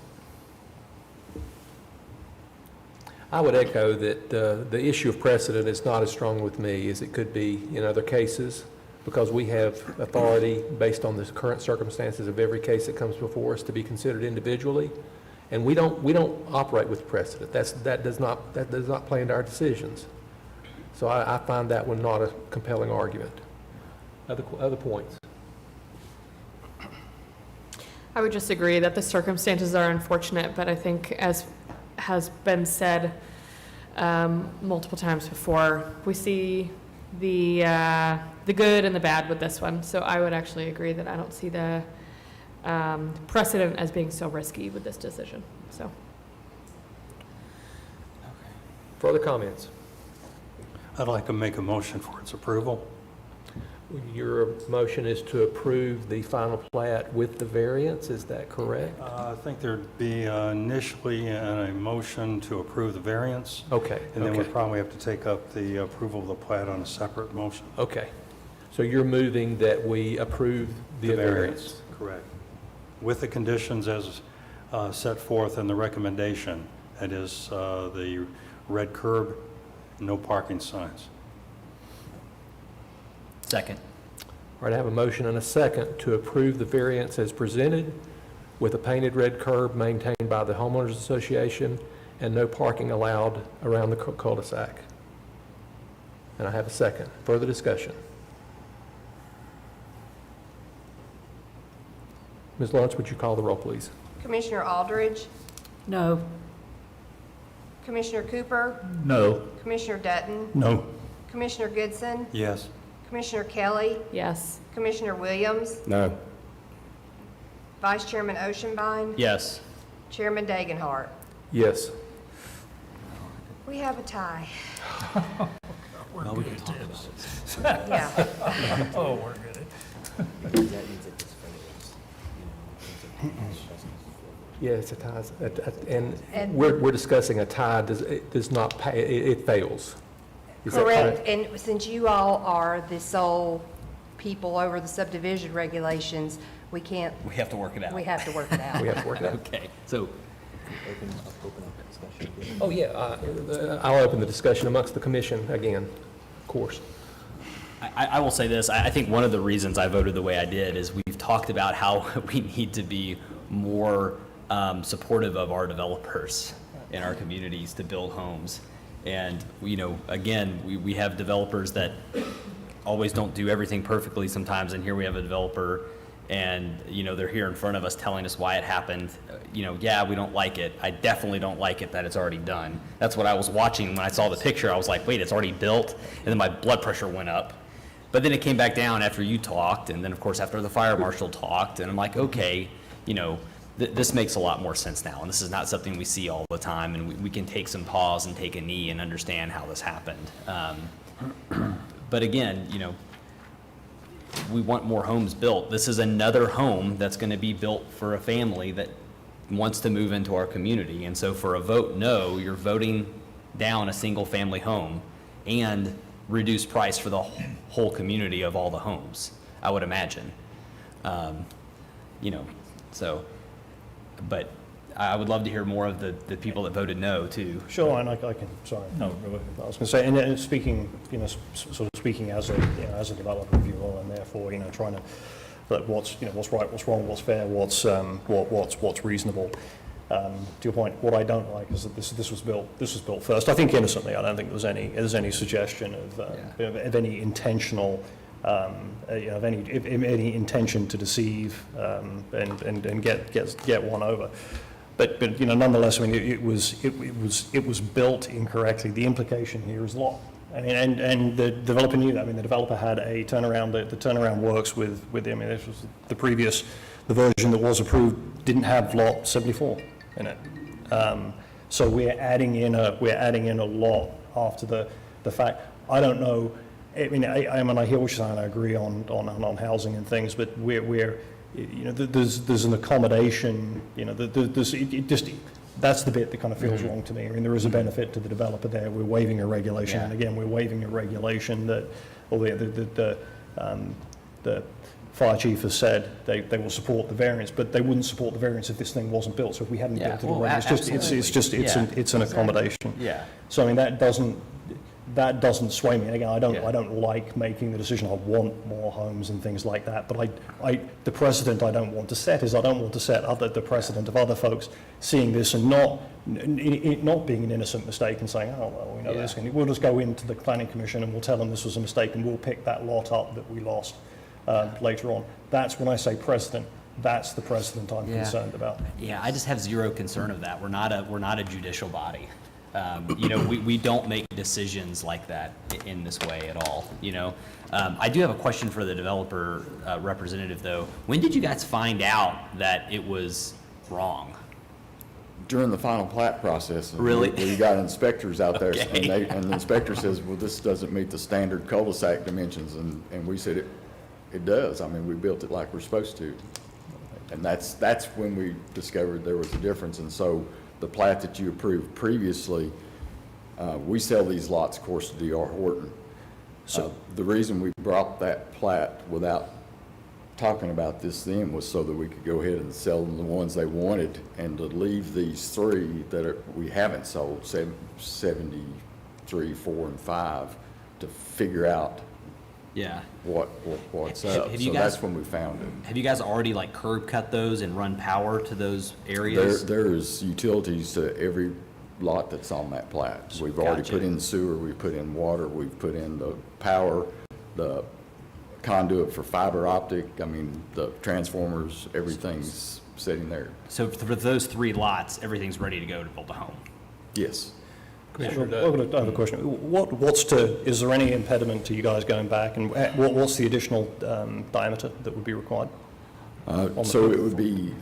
I would echo that the issue of precedent is not as strong with me as it could be in other cases, because we have authority based on the current circumstances of every case that comes before us to be considered individually, and we don't operate with precedent. That does not play into our decisions. So I find that one not a compelling argument. Other points? I would just agree that the circumstances are unfortunate, but I think, as has been said multiple times before, we see the good and the bad with this one. So I would actually agree that I don't see the precedent as being so risky with this decision. So. Further comments? I'd like to make a motion for its approval. Your motion is to approve the final plat with the variance, is that correct? I think there'd be initially a motion to approve the variance. Okay. And then okay. we'd probably have to take up the approval of the plat on a separate motion. Okay. So you're moving that we approve the variance? Correct. With the conditions as set forth in the recommendation, that is the red curb, no parking signs. Second. All right, I have a motion and a second to approve the variance as presented with a painted red curb maintained by the homeowners association and no parking allowed around the cul-de-sac. And I have a second. Further discussion? Ms. Lawrence, would you call the roll, please? Commissioner Aldridge, No. Commissioner Cooper, No. Commissioner Dutton, No. Commissioner Goodson, Yes. Commissioner Kelly, Yes. Commissioner Williams, No. Vice Chairman Oceanbine, Yes. Chairman Dagenhart. Yes. We have a tie. Well, we can talk about it. Yeah. Oh, we're good. Yeah, it's a tie, and And- we're discussing a tie, it does not pay, it fails. Is that Correct, and since you all are the sole people over the subdivision regulations, we can't, We have to work it out. we have to work it out. We have to work it out. Okay, so, Oh, yeah, I'll open the discussion amongst the commission again, of course. I will say this, I think one of the reasons I voted the way I did is we've talked about how we need to be more supportive of our developers in our communities to build homes. And, you know, again, we have developers that always don't do everything perfectly sometimes, and here we have a developer, and, you know, they're here in front of us telling us why it happened. You know, yeah, we don't like it. I definitely don't like it that it's already done. That's what I was watching when I saw the picture. I was like, wait, it's already built? And then my blood pressure went up. But then it came back down after you talked, and then, of course, after the fire marshal talked, and I'm like, okay, you know, this makes a lot more sense now, and this is not something we see all the time, and we can take some pause and take a knee and understand how this happened. But again, you know, we want more homes built. This is another home that's going to be built for a family that wants to move into our community. And so for a vote no, you're voting down a single-family home and reduce price for the whole community of all the homes, I would imagine. You know, so, but I would love to hear more of the people that voted no, too. Sure, and I can, sorry. No, go ahead. I was going to say, and speaking, you know, sort of speaking as a, you know, as a developer, if you will, and therefore, you know, trying to, but what's, you know, what's right, what's wrong, what's fair, what's reasonable. To your point, what I don't like is that this was built first. I think innocently. I don't think there's any suggestion of any intentional, you know, of any intention to deceive and get one over. But you know, nonetheless, I mean, it was built incorrectly. The implication here is lot. I mean, and the developer knew that. I mean, the developer had a turnaround. The turnaround works with I mean, this was the version that was approved didn't have lot 74 in it. So we're adding in a lot after the fact. I don't know. I mean, I hear what you're saying. I agree on housing and things, but we're you know, there's an accommodation, you know, that's the bit that kind of feels wrong to me. I mean, there is a benefit to the developer there. We're waiving a regulation, and again, we're waiving a regulation that, although the fire chief has said they will support the variance, but they wouldn't support the variance if this thing wasn't built. So if we hadn't built it already, it's an accommodation. Yeah. So I mean, that doesn't sway me. Again, I don't like making the decision. I want more homes and things like that. But the precedent I don't want to set is I don't want to set the precedent of other folks seeing this and it not being an innocent mistake and saying, oh well, we know this, and we'll just go into the planning commission and we'll tell them this was a mistake and we'll pick that lot up that we lost later on. That's when I say precedent. That's the precedent I'm concerned about. Yeah, I just have zero concern of that. We're not a judicial body. You know, we don't make decisions like that in this way at all, you know. I do have a question for the developer representative, though. When did you guys find out that it was wrong? During the final plat process. Really? We got inspectors out there, Okay. and the inspector says, well, this doesn't meet the standard cul-de-sac dimensions, and we said it does. I mean, we built it like we're supposed to. And that's when we discovered there was a difference, and so the plat that you approved previously, we sell these lots, of course, to D.R. Horton. So the reason we brought that plat without talking about this then was so that we could go ahead and sell them the ones they wanted, and to leave these three that we haven't sold, 73, 4, and 5, to figure out what's up. So that's when we found it. Have you guys already like curb cut those and run power to those areas? There's utilities to every lot that's on that plat. We've already put in sewer, we've put in water, we've put in the power, the conduit for fiber optic, I mean, the transformers, everything's sitting there. So for those 3 lots, everything's ready to go to build a home? Yes. I have a question. Is there any impediment to you guys going back, and what's the additional diameter that would be required? So it would be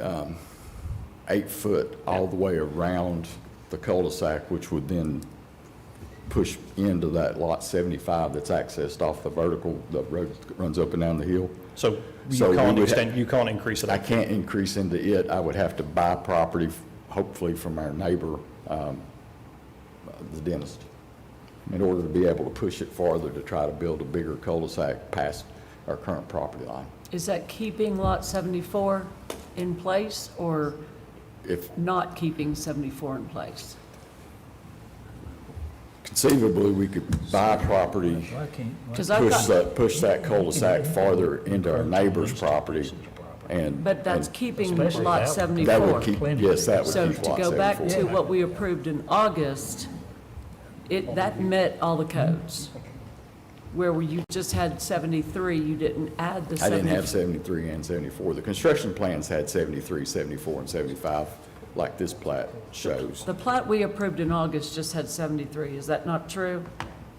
8 foot all the way around the cul-de-sac, which would then push into that lot 75 that's accessed off the vertical, the road runs up and down the hill. So you can't increase it? I can't increase into it. I would have to buy property, hopefully from our neighbor, the dentist, in order to be able to push it farther to try to build a bigger cul-de-sac past our current property line. Is that keeping lot 74 in place or not keeping 74 in place? Conceivably, we could buy property, push that cul-de-sac farther into our neighbor's property, But that's keeping lot 74. That would keep, yes, that would keep lot 74. So to go back to what we approved in August, that met all the codes. Where you just had 73, you didn't add the 74. I didn't have 73 and 74. The construction plans had 73, 74, and 75, like this plat shows. The plat we approved in August just had 73. Is that not true?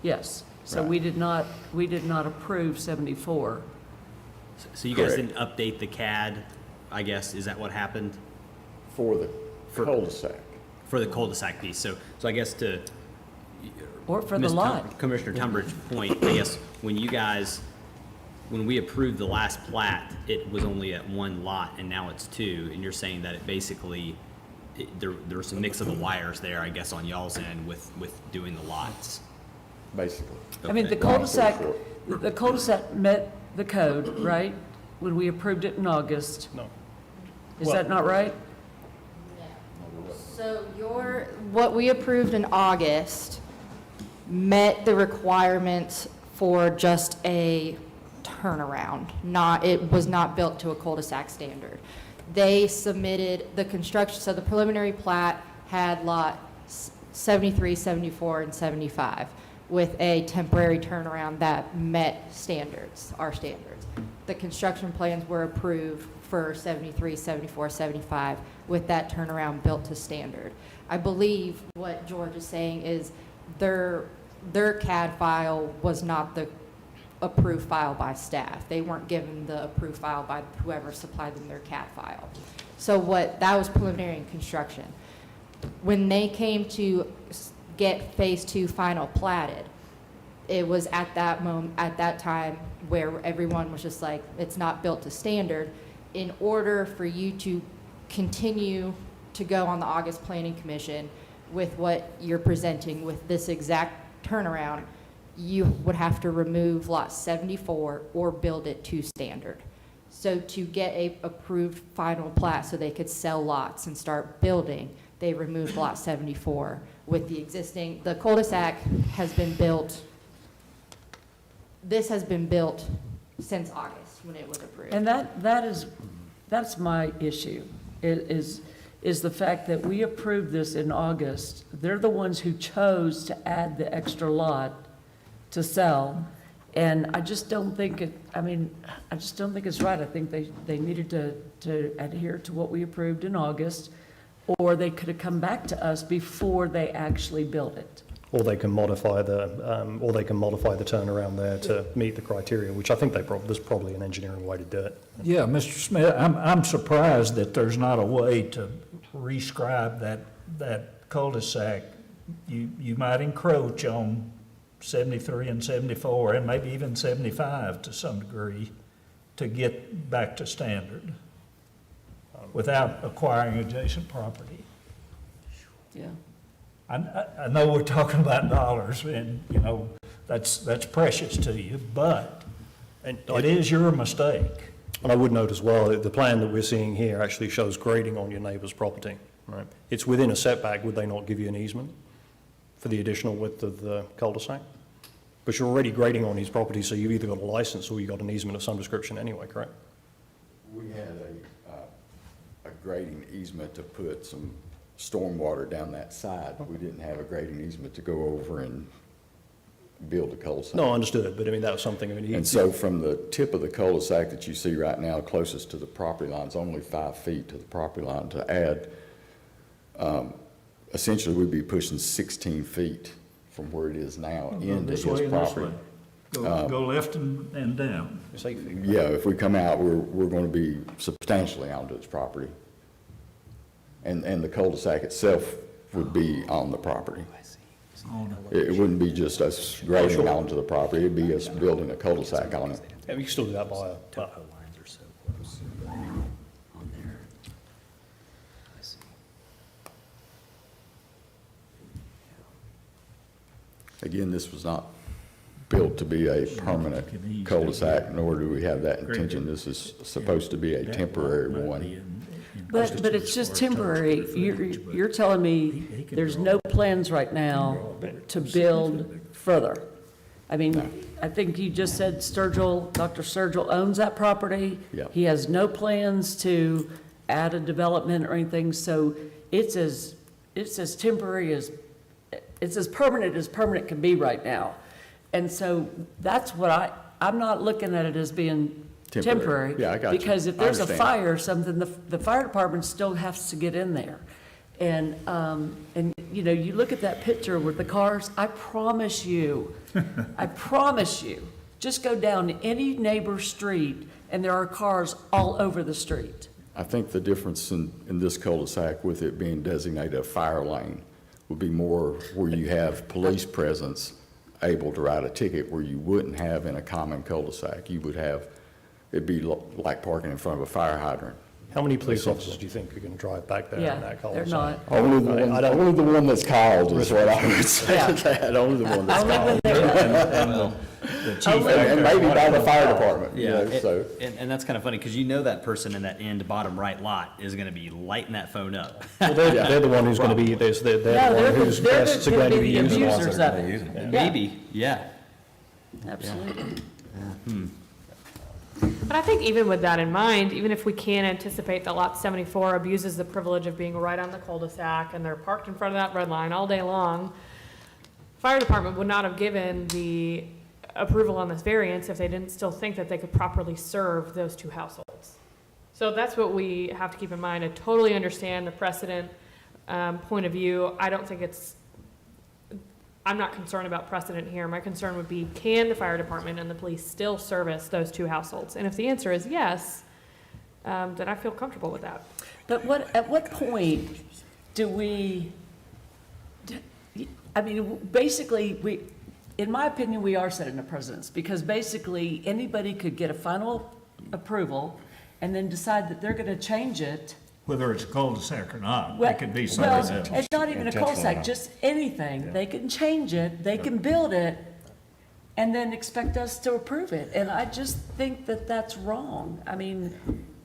Yes. So Right. we did not approve 74. So you guys Correct. didn't update the CAD, I guess, is that what happened? For the cul-de-sac. For the cul-de-sac piece. So I guess to Or for the Ms. lot. Commissioner Tunbridge's point, I guess, when we approved the last plat, it was only at one lot, and now it's two, and you're saying that it basically, there's a mix of the wires there, I guess, on y'all's end with doing the lots. Basically. I mean, the Long story cul-de-sac met the code, right? When we approved it in August. No. Is that not right? So what we approved in August met the requirements for just a turnaround, it was not built to a cul-de-sac standard. They submitted the construction, so the preliminary plat had lot 73, 74, and 75 with a temporary turnaround that met standards, our standards. The construction plans were approved for 73, 74, 75 with that turnaround built to standard. I believe what George is saying is their CAD file was not the approved file by staff. They weren't given the approved file by whoever supplied them their CAD file. So that was preliminary in construction. When they came to get phase 2 final platted, it was at that time where everyone was just like, it's not built to standard. In order for you to continue to go on the August Planning Commission with what you're presenting with this exact turnaround, you would have to remove lot 74 or build it to standard. So to get a approved final plat so they could sell lots and start building, they removed lot 74 with the cul-de-sac has been built, this has been built since August when it was approved. And that's my issue, is the fact that we approved this in August. They're the ones who chose to add the extra lot to sell, and I just don't think it's right. I think they needed to adhere to what we approved in August, or they could have come back to us before they actually built it. Or they can modify the turnaround there to meet the criteria, which I think there's probably an engineering way to do it. Yeah, Mr. Smith, I'm surprised that there's not a way to rescribe that cul-de-sac. You might encroach on 73 and 74, and maybe even 75 to some degree, to get back to standard without acquiring adjacent property. Yeah. I know we're talking about dollars, and, that's precious to you, but it is your mistake. And I would note as well, that the plan that we're seeing here actually shows grading on your neighbour's property, right? It's within a setback. Would they not give you an easement for the additional width of the cul-de-sac? But you're already grading on his property, so you've either got a license or you got an easement of some description anyway, correct? We had a grading easement to put some stormwater down that side. We didn't have a grading easement to go over and build a cul-de-sac. No, understood, but I mean, that was something, And so from the tip of the cul-de-sac that you see right now, closest to the property line, it's only 5 feet to the property line. To add, essentially, we'd be pushing 16 feet from where it is now into his property. Go left and down. Yeah, if we come out, we're going to be substantially onto his property. And the cul-de-sac itself would be on the property. It wouldn't be just us grading onto the property, it'd be us building a cul-de-sac on it. Yeah, we can still do that by Again, this was not built to be a permanent cul-de-sac, nor do we have that intention. This is supposed to be a temporary one. But it's just temporary. You're telling me there's no plans right now to build further? I mean, I think you just said Dr. Sturgill owns that property. Yep. He has no plans to add a development or anything, so it's as temporary it's as permanent can be right now. And so that's what I'm not looking at it as being temporary. Yeah, I got you. Because if I there's a understand. fire or something, the fire department still has to get in there. And you look at that picture with the cars, I promise you, just go down any neighbor's street and there are cars all over the street. I think the difference in this cul-de-sac with it being designated a fire lane would be more where you have police presence able to write a ticket where you wouldn't have in a common cul-de-sac. You would have, it'd be like parking in front of a fire hydrant. How many police officers do you think are going to drive back there Yeah, in that they're cul-de-sac? not. Only the one that's called is what I would say Yeah. to that, only the one that's Only when called. they're, The chief And maybe by the fire department, you know, so. And that's kind of funny, because you know that person in that end bottom right lot is going to be lighting that phone up. Well, they're the one who's going to be, they're the one whose guests are going to be the using abusers it. of it. Yeah. Maybe, yeah. Absolutely. But I think even with that in mind, even if we can anticipate that lot 74 abuses the privilege of being right on the cul-de-sac and they're parked in front of that red line all day long, fire department would not have given the approval on this variance if they didn't still think that they could properly serve those two households. So that's what we have to keep in mind. I totally understand the precedent point of view. I don't think I'm not concerned about precedent here. My concern would be, can the fire department and the police still service those two households? And if the answer is yes, then I feel comfortable with that. But at what point do we, I mean, basically, in my opinion, we are setting a precedence, because basically, anybody could get a final approval and then decide that they're gonna change it. Whether it's a cul-de-sac or not, Well, it could be something else. Well, it's not even a cul-de-sac, just anything. They can change it, they can build it, and then expect us to approve it. And I just think that that's wrong. I mean,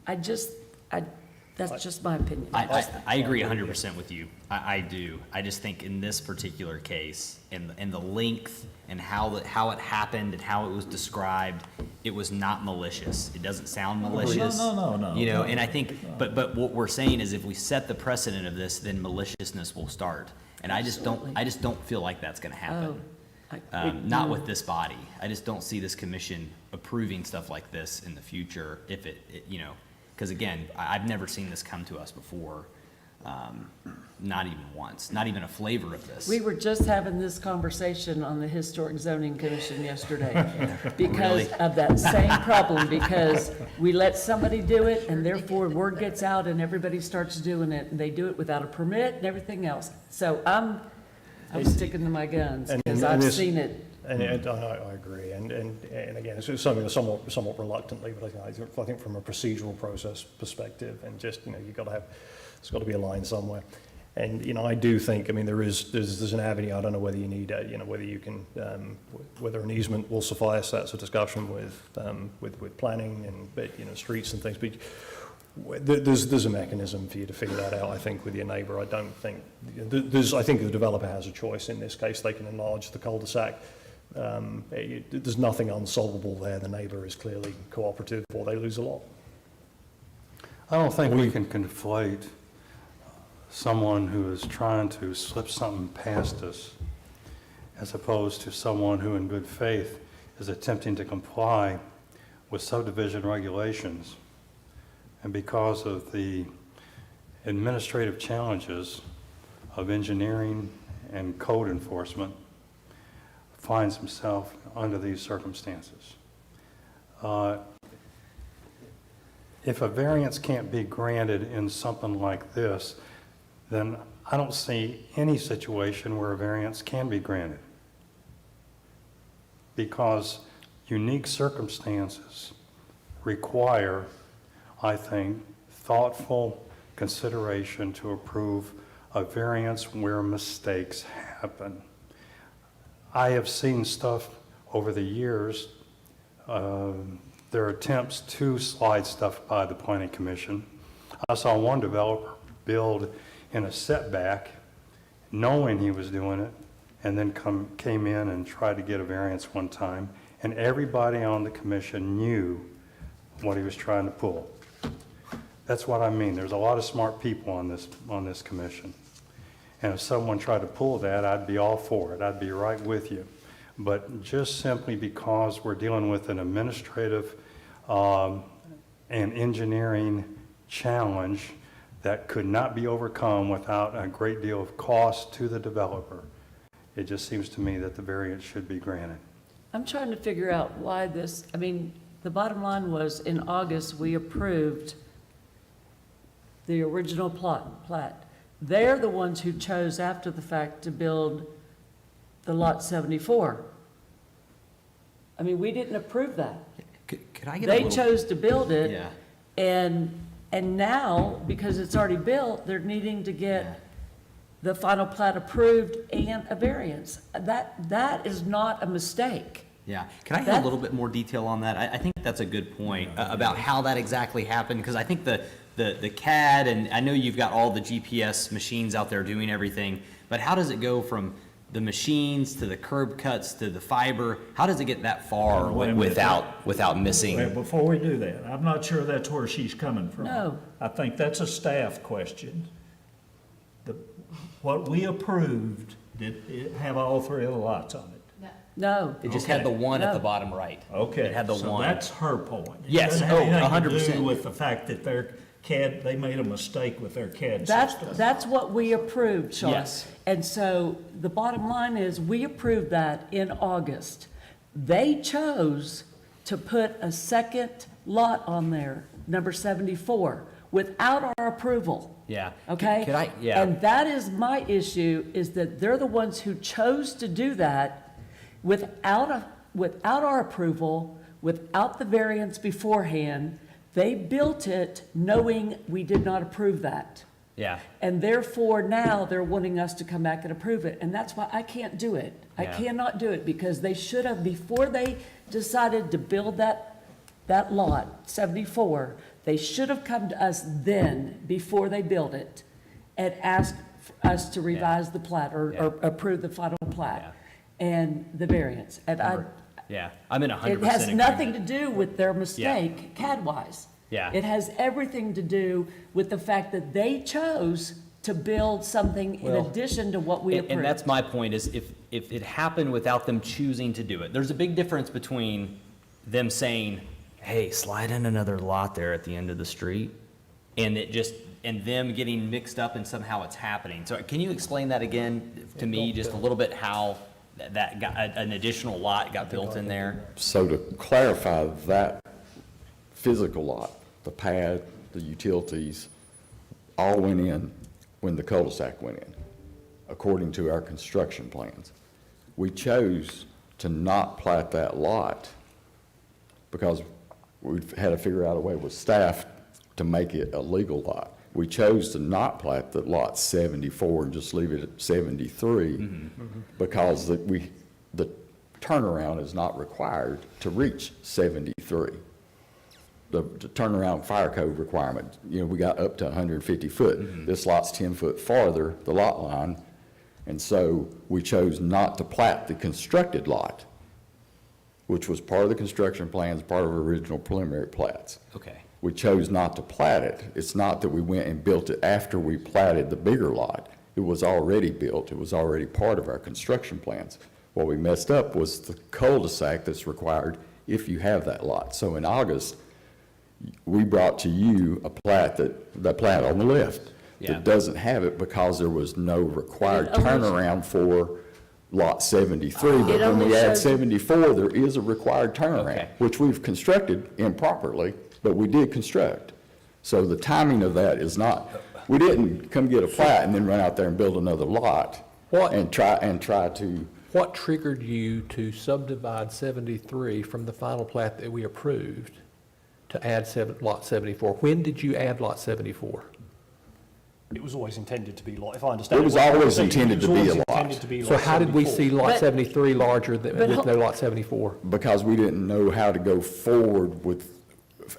that's just my opinion. I agree 100% with you. I do. I just think in this particular case, in the length and how it happened and how it was described, it was not malicious. It doesn't sound malicious. No. You know, and I think, but what we're saying is, if we set the precedent of this, then maliciousness will start. And I just don't feel like that's going to happen. Not with this body. I just don't see this commission approving stuff like this in the future. If it you know. Because again, I've never seen this come to us before, not even once, not even a flavor of this. We were just having this conversation on the Historic Zoning Commission yesterday because of that same problem, because we let somebody do it and therefore word gets out and everybody starts doing it, and they do it without a permit and everything else. So I'm sticking to my guns because I've seen it. And I agree, and again, it's something that's somewhat reluctantly, but I think from a procedural process perspective, and just, you know, it's got to be a line somewhere. And, you know, I do think, I mean, there's an avenue. I don't know whether you need, you know, whether you can, whether an easement will suffice. That's a discussion with planning and, but, you know, streets and things. But there's a mechanism for you to figure that out, I think, with your neighbour. I don't think, I think the developer has a choice in this case. They can enlarge the cul-de-sac. There's nothing unsolvable there. The neighbour is clearly cooperative, or they lose a lot. I don't think we can conflate someone who is trying to slip something past us as opposed to someone who in good faith is attempting to comply with subdivision regulations. And because of the administrative challenges of engineering and code enforcement, finds himself under these circumstances. If a variance can't be granted in something like this, then I don't see any situation where a variance can be granted, because unique circumstances require, I think, thoughtful consideration to approve a variance where mistakes happen. I have seen stuff over the years, there are attempts to slide stuff by the Planning Commission. I saw one developer build in a setback, knowing he was doing it, and then came in and tried to get a variance one time, and everybody on the commission knew what he was trying to pull. That's what I mean. There's a lot of smart people on this commission. And if someone tried to pull that, I'd be all for it. I'd be right with you. But just simply because we're dealing with an administrative and engineering challenge that could not be overcome without a great deal of cost to the developer, it just seems to me that the variance should be granted. I'm trying to figure out why this, I mean, the bottom line was, in August, we approved the original plat. They're the ones who chose after the fact to build the lot 74. I mean, we didn't approve that. Could I get a They little? chose to build it. Yeah. And now, because it's already built, they're needing to get the final plat approved and a variance. That is not a mistake. Yeah, can I have That- a little bit more detail on that? I think that's a good point about how that exactly happened, because I think the CAD, and I know you've got all the GPS machines out there doing everything, but how does it go from the machines to the curb cuts to the fiber? How does it get that far Wait a minute. without missing? Well, before we do that, I'm not sure that's where she's coming from. No. I think that's a staff question. What we approved, did it have all three of the lots on it? No. It just had the one at the No. bottom right. Okay. It had the So one. that's her point. Yes. It doesn't have Oh, anything to 100%. do with the fact that their CAD, they made a mistake with their CAD That's, system. that's what we approved, Sean. Yes. And so the bottom line is, we approved that in August. They chose to put a second lot on there, number 74, without our approval. Yeah. Okay? Could I, yeah. And that is my issue, is that they're the ones who chose to do that without our approval, without the variance beforehand. They built it knowing we did not approve that. Yeah. And therefore, now they're wanting us to come back and approve it. And that's why I can't do it. I Yeah. cannot do it, because they should have, before they decided to build that lot, 74, they should have come to us then, before they built it, and asked us to revise the plat, or approve the final plat and the variance. And Yeah, I'm in 100% it has nothing agreement. to do with their mistake, CAD-wise. Yeah. It has everything to do with the fact that they chose to build something in Well, addition to what we approved. And that's my point, is if it happened without them choosing to do it, there's a big difference between them saying, hey, slide in another lot there at the end of the street, and them getting mixed up and somehow it's happening. So can you explain that again to me, just a little bit, how that got, an additional lot got built in there? So to clarify, that physical lot, the pad, the utilities, all went in when the cul-de-sac went in, according to our construction plans. We chose to not plat that lot because we had to figure out a way with staff to make it a legal lot. We chose to not plat the lot 74 and just leave it at 73 because the turnaround is not required to reach 73. The turnaround fire code requirement, we got up to 150 foot. This lot's 10 foot farther, the lot line, and so we chose not to plat the constructed lot, which was part of the construction plans, part of our original preliminary plats. Okay. We chose not to plat it. It's not that we went and built it after we platted the bigger lot. It was already built. It was already part of our construction plans. What we messed up was the cul-de-sac that's required if you have that lot. So in August, we brought to you a plat the plat on the left that doesn't have it because there was no required turnaround for lot 73. But when we add 74, there is a required turnaround, which we've constructed improperly, but we did construct. So the timing of that is not, we didn't come get a plat and then run out there and build another lot and try to. What triggered you to subdivide 73 from the final plat that we approved to add lot 74? When did you add lot 74? It was always intended to be lot, if I understand. It was always intended to be a lot. intended to be So lot how did we 74. see lot But- 73 larger than, with no lot 74? Because we didn't know how to go forward with,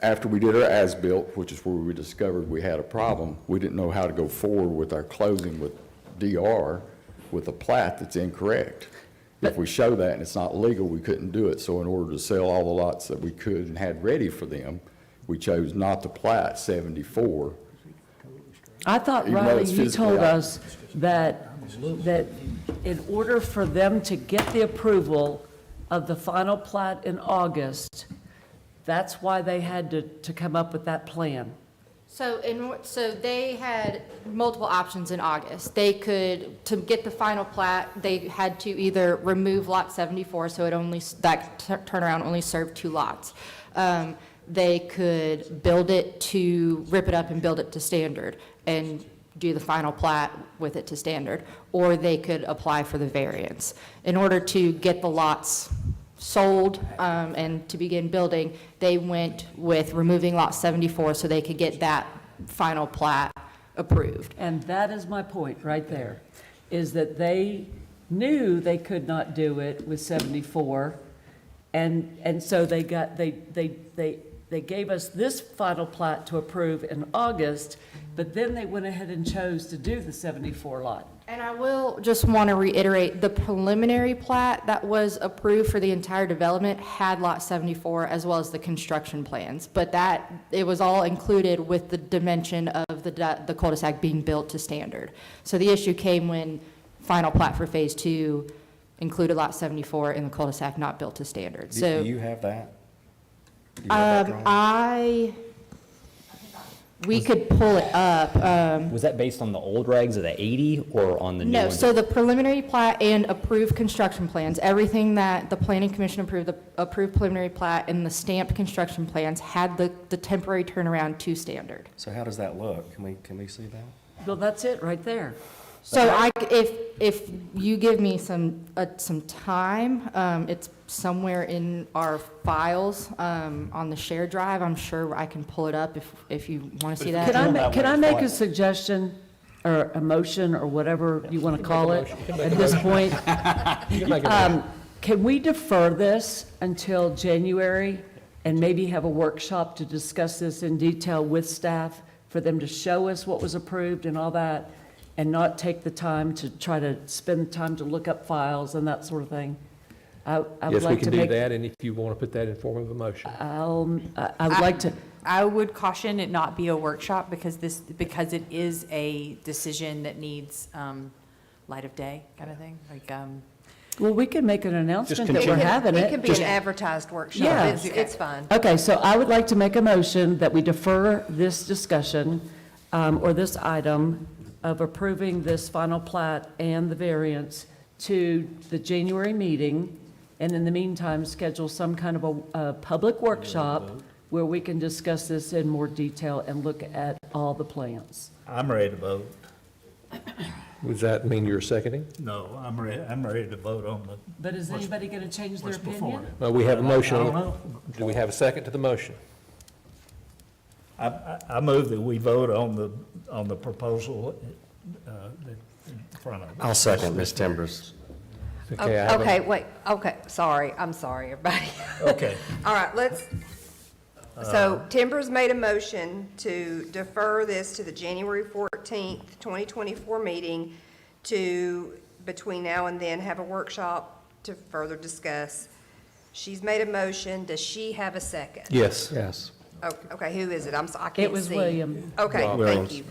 after we did our as-built, which is where we discovered we had a problem, we didn't know how to go forward with our closing with DR with a plat that's incorrect. If we show that and it's not legal, we couldn't do it. So in order to sell all the lots that we could and had ready for them, we chose not to plat 74. I thought, Even though Riley, it's you physically told out. us that in order for them to get the approval of the final plat in August, that's why they had to come up with that plan. So they had multiple options in August. They could, to get the final plat, they had to either remove lot 74, so that turnaround only served 2 lots. they could rip it up and build it to standard and do the final plat with it to standard, or they could apply for the variance. In order to get the lots sold and to begin building, they went with removing lot 74 so they could get that final plat approved. And that is my point right there, is that they knew they could not do it with 74, and so they gave us this final plat to approve in August, but then they went ahead and chose to do the 74 lot. And I will just want to reiterate, the preliminary plat that was approved for the entire development had lot 74 as well as the construction plans, but it was all included with the dimension of the cul-de-sac being built to standard. So the issue came when final plat for phase 2 included lot 74 in the cul-de-sac not built to standard. So Do you have that? Do you have that drawing? we could pull it up. Was that based on the old regs of the 80 or on the new No, ones? so the preliminary plat and approved construction plans, everything that the planning commission approved, the approved preliminary plat and the stamped construction plans had the temporary turnaround to standard. So how does that look? Can we see that? Well, that's it, right there. So if you give me some time, it's somewhere in our files, on the shared drive. I'm sure I can pull it up if you want to see that. Can I make a suggestion, or a motion, or whatever you want to call it at this point? Can we defer this until January and maybe have a workshop to discuss this in detail with staff, for them to show us what was approved and all that, and not take the time to try to spend the time to look up files and that sort of thing? I would Yes, we like to can do make. that, and if you want to put that in form of a motion. I would like to, I would caution it not be a workshop because it is a decision that needs light of day kind of thing. well, we can make an announcement that continue. we're having It it. could be an advertised workshop. Yeah. It's fine. Okay, so I would like to make a motion that we defer this discussion, or this item of approving this final plat and the variance to the January meeting, and in the meantime, schedule some kind of a public workshop where we can discuss this in more detail and look at all the plans. I'm ready to vote. Does that mean you're seconding? No, I'm ready to vote on the. But is anybody going to change their What's before opinion? it. We have a motion. I don't know. Do we have a second to the motion? I move that we vote on the proposal that's in front of us. I'll second Ms. Timbers. Okay, I have a- Okay, wait, okay, sorry, I'm sorry, everybody. Okay. All right, so Timbers made a motion to defer this to the January 14th, 2024 meeting to, between now and then, have a workshop to further discuss. She's made a motion, does she have a second? Yes. Yes. Oh, okay, who is it? I can't see. It was William. Okay, thank Williams. you.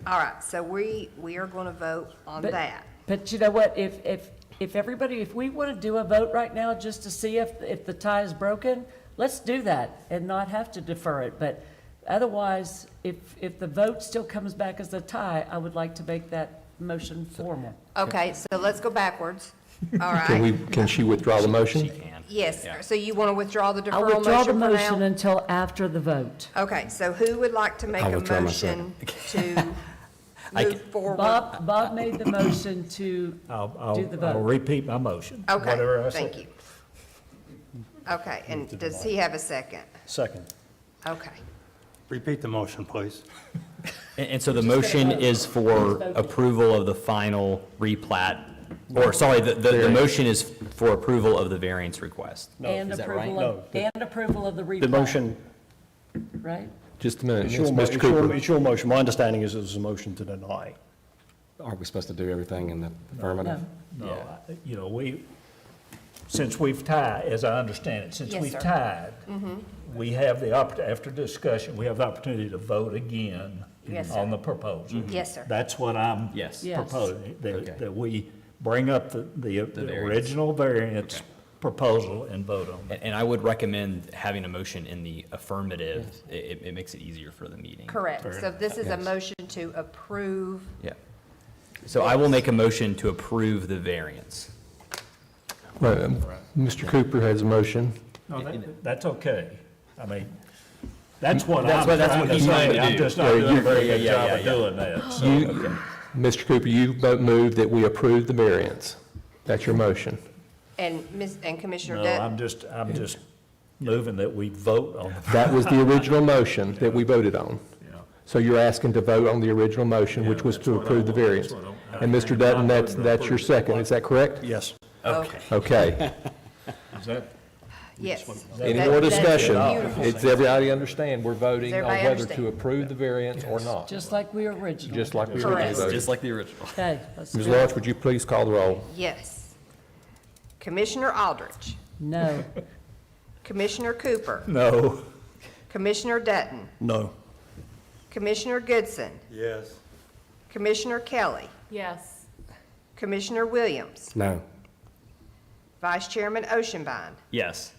All right, so we are going to vote on But- that. But you know what, if everybody, if we want to do a vote right now just to see if the tie is broken, let's do that and not have to defer it. But otherwise, if the vote still comes back as a tie, I would like to make that motion formal. Okay, so let's go backwards. All right. Can she withdraw the motion? Yes, so you want to withdraw the I'll deferral withdraw the motion for motion now? until after the vote. Okay, so who would like to make I'll a withdraw my motion to move forward? Bob made the motion to I'll do the vote. repeat my motion. Whatever I Okay, say. thank you. Okay, and does he have a second? Second. Okay. Repeat the motion, please. And so the motion is for approval of the final replat, or sorry, the motion is for approval of the variance request. And Is that right? approval of the replat. The motion, Right? Just a minute, it's It's your, Mr. Cooper. it's your motion. My understanding is it was a motion to deny. Are we supposed to do everything in the affirmative? No, since we've tied, as I understand it, since Yes, we've sir. tied, we have the after discussion, we have the opportunity to vote again Yes, sir. on the proposal. Yes, sir. That's what I'm Yes. Yes. proposing, Okay. that we bring up the variance. original variance Okay. proposal and vote on it. And I would recommend having a motion in the affirmative. It makes it easier for the meeting. Correct. So this is a Yes. motion to approve. Yeah. So I will make a motion to approve the variance. Right, Mr. Cooper has a motion. No, that's okay. I mean, That's what That's I'm what- that's trying what to he's trying say. to I'm do. just not doing a very good Yeah, job yeah, of yeah. doing that. So, You, Mr. Cooper, you moved that we approve the variance. That's your motion. And Commissioner no, Dutton? I'm just moving that we vote on the. That was the original motion that we voted on. Yeah. So you're asking to vote on the original motion, which was to approve the variance. And Mr. Dutton, that's your second, is that correct? Yes. Okay. Okay. Is that? Yes. Any That- more that's discussion? beautiful. Does everybody understand we're voting on everybody whether understand? to approve the variance or not? Just like we originally. Just like we Correct. originally voted. Just like the original. Okay, let's Ms. do it. Lawrence, would you please call the roll? Yes. Commissioner Aldrich, No. Commissioner Cooper, No. Commissioner Dutton, No. Commissioner Goodson, Yes. Commissioner Kelly, Yes. Commissioner Williams, No. Vice Chairman Oceanbine, Yes.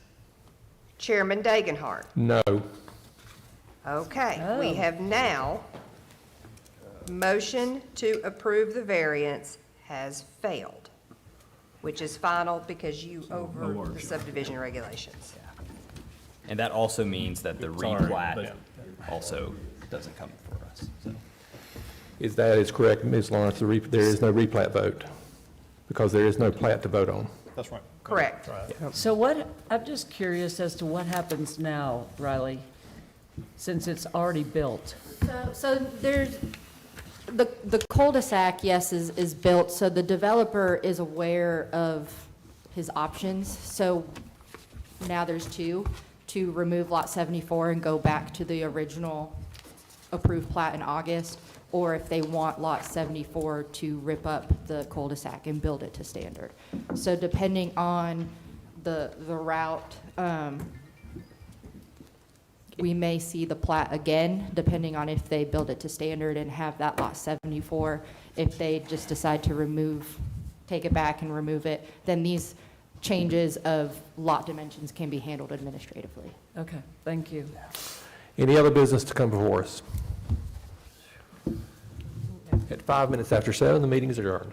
Chairman Dagenhart. No. Okay, we Oh. have now, motion to approve the variance has failed, which is final because you over the subdivision regulations. And that also means that the Sorry, replat but- also doesn't come for us, so. That is correct, Ms. Lawrence, there is no replat vote, because there is no plat to vote on. That's right. Correct. So what, I'm just curious as to what happens now, Riley, since it's already built. So there's, the cul-de-sac, yes, is built, so the developer is aware of his options. So now there's two, to remove lot 74 and go back to the original approved plat in August, or if they want lot 74 to rip up the cul-de-sac and build it to standard. So depending on the route, we may see the plat again, depending on if they build it to standard and have that lot 74. If they just decide to take it back and remove it, then these changes of lot dimensions can be handled administratively. Okay, thank you. Any other business to come before us? At 5 minutes after 7, the meeting is adjourned.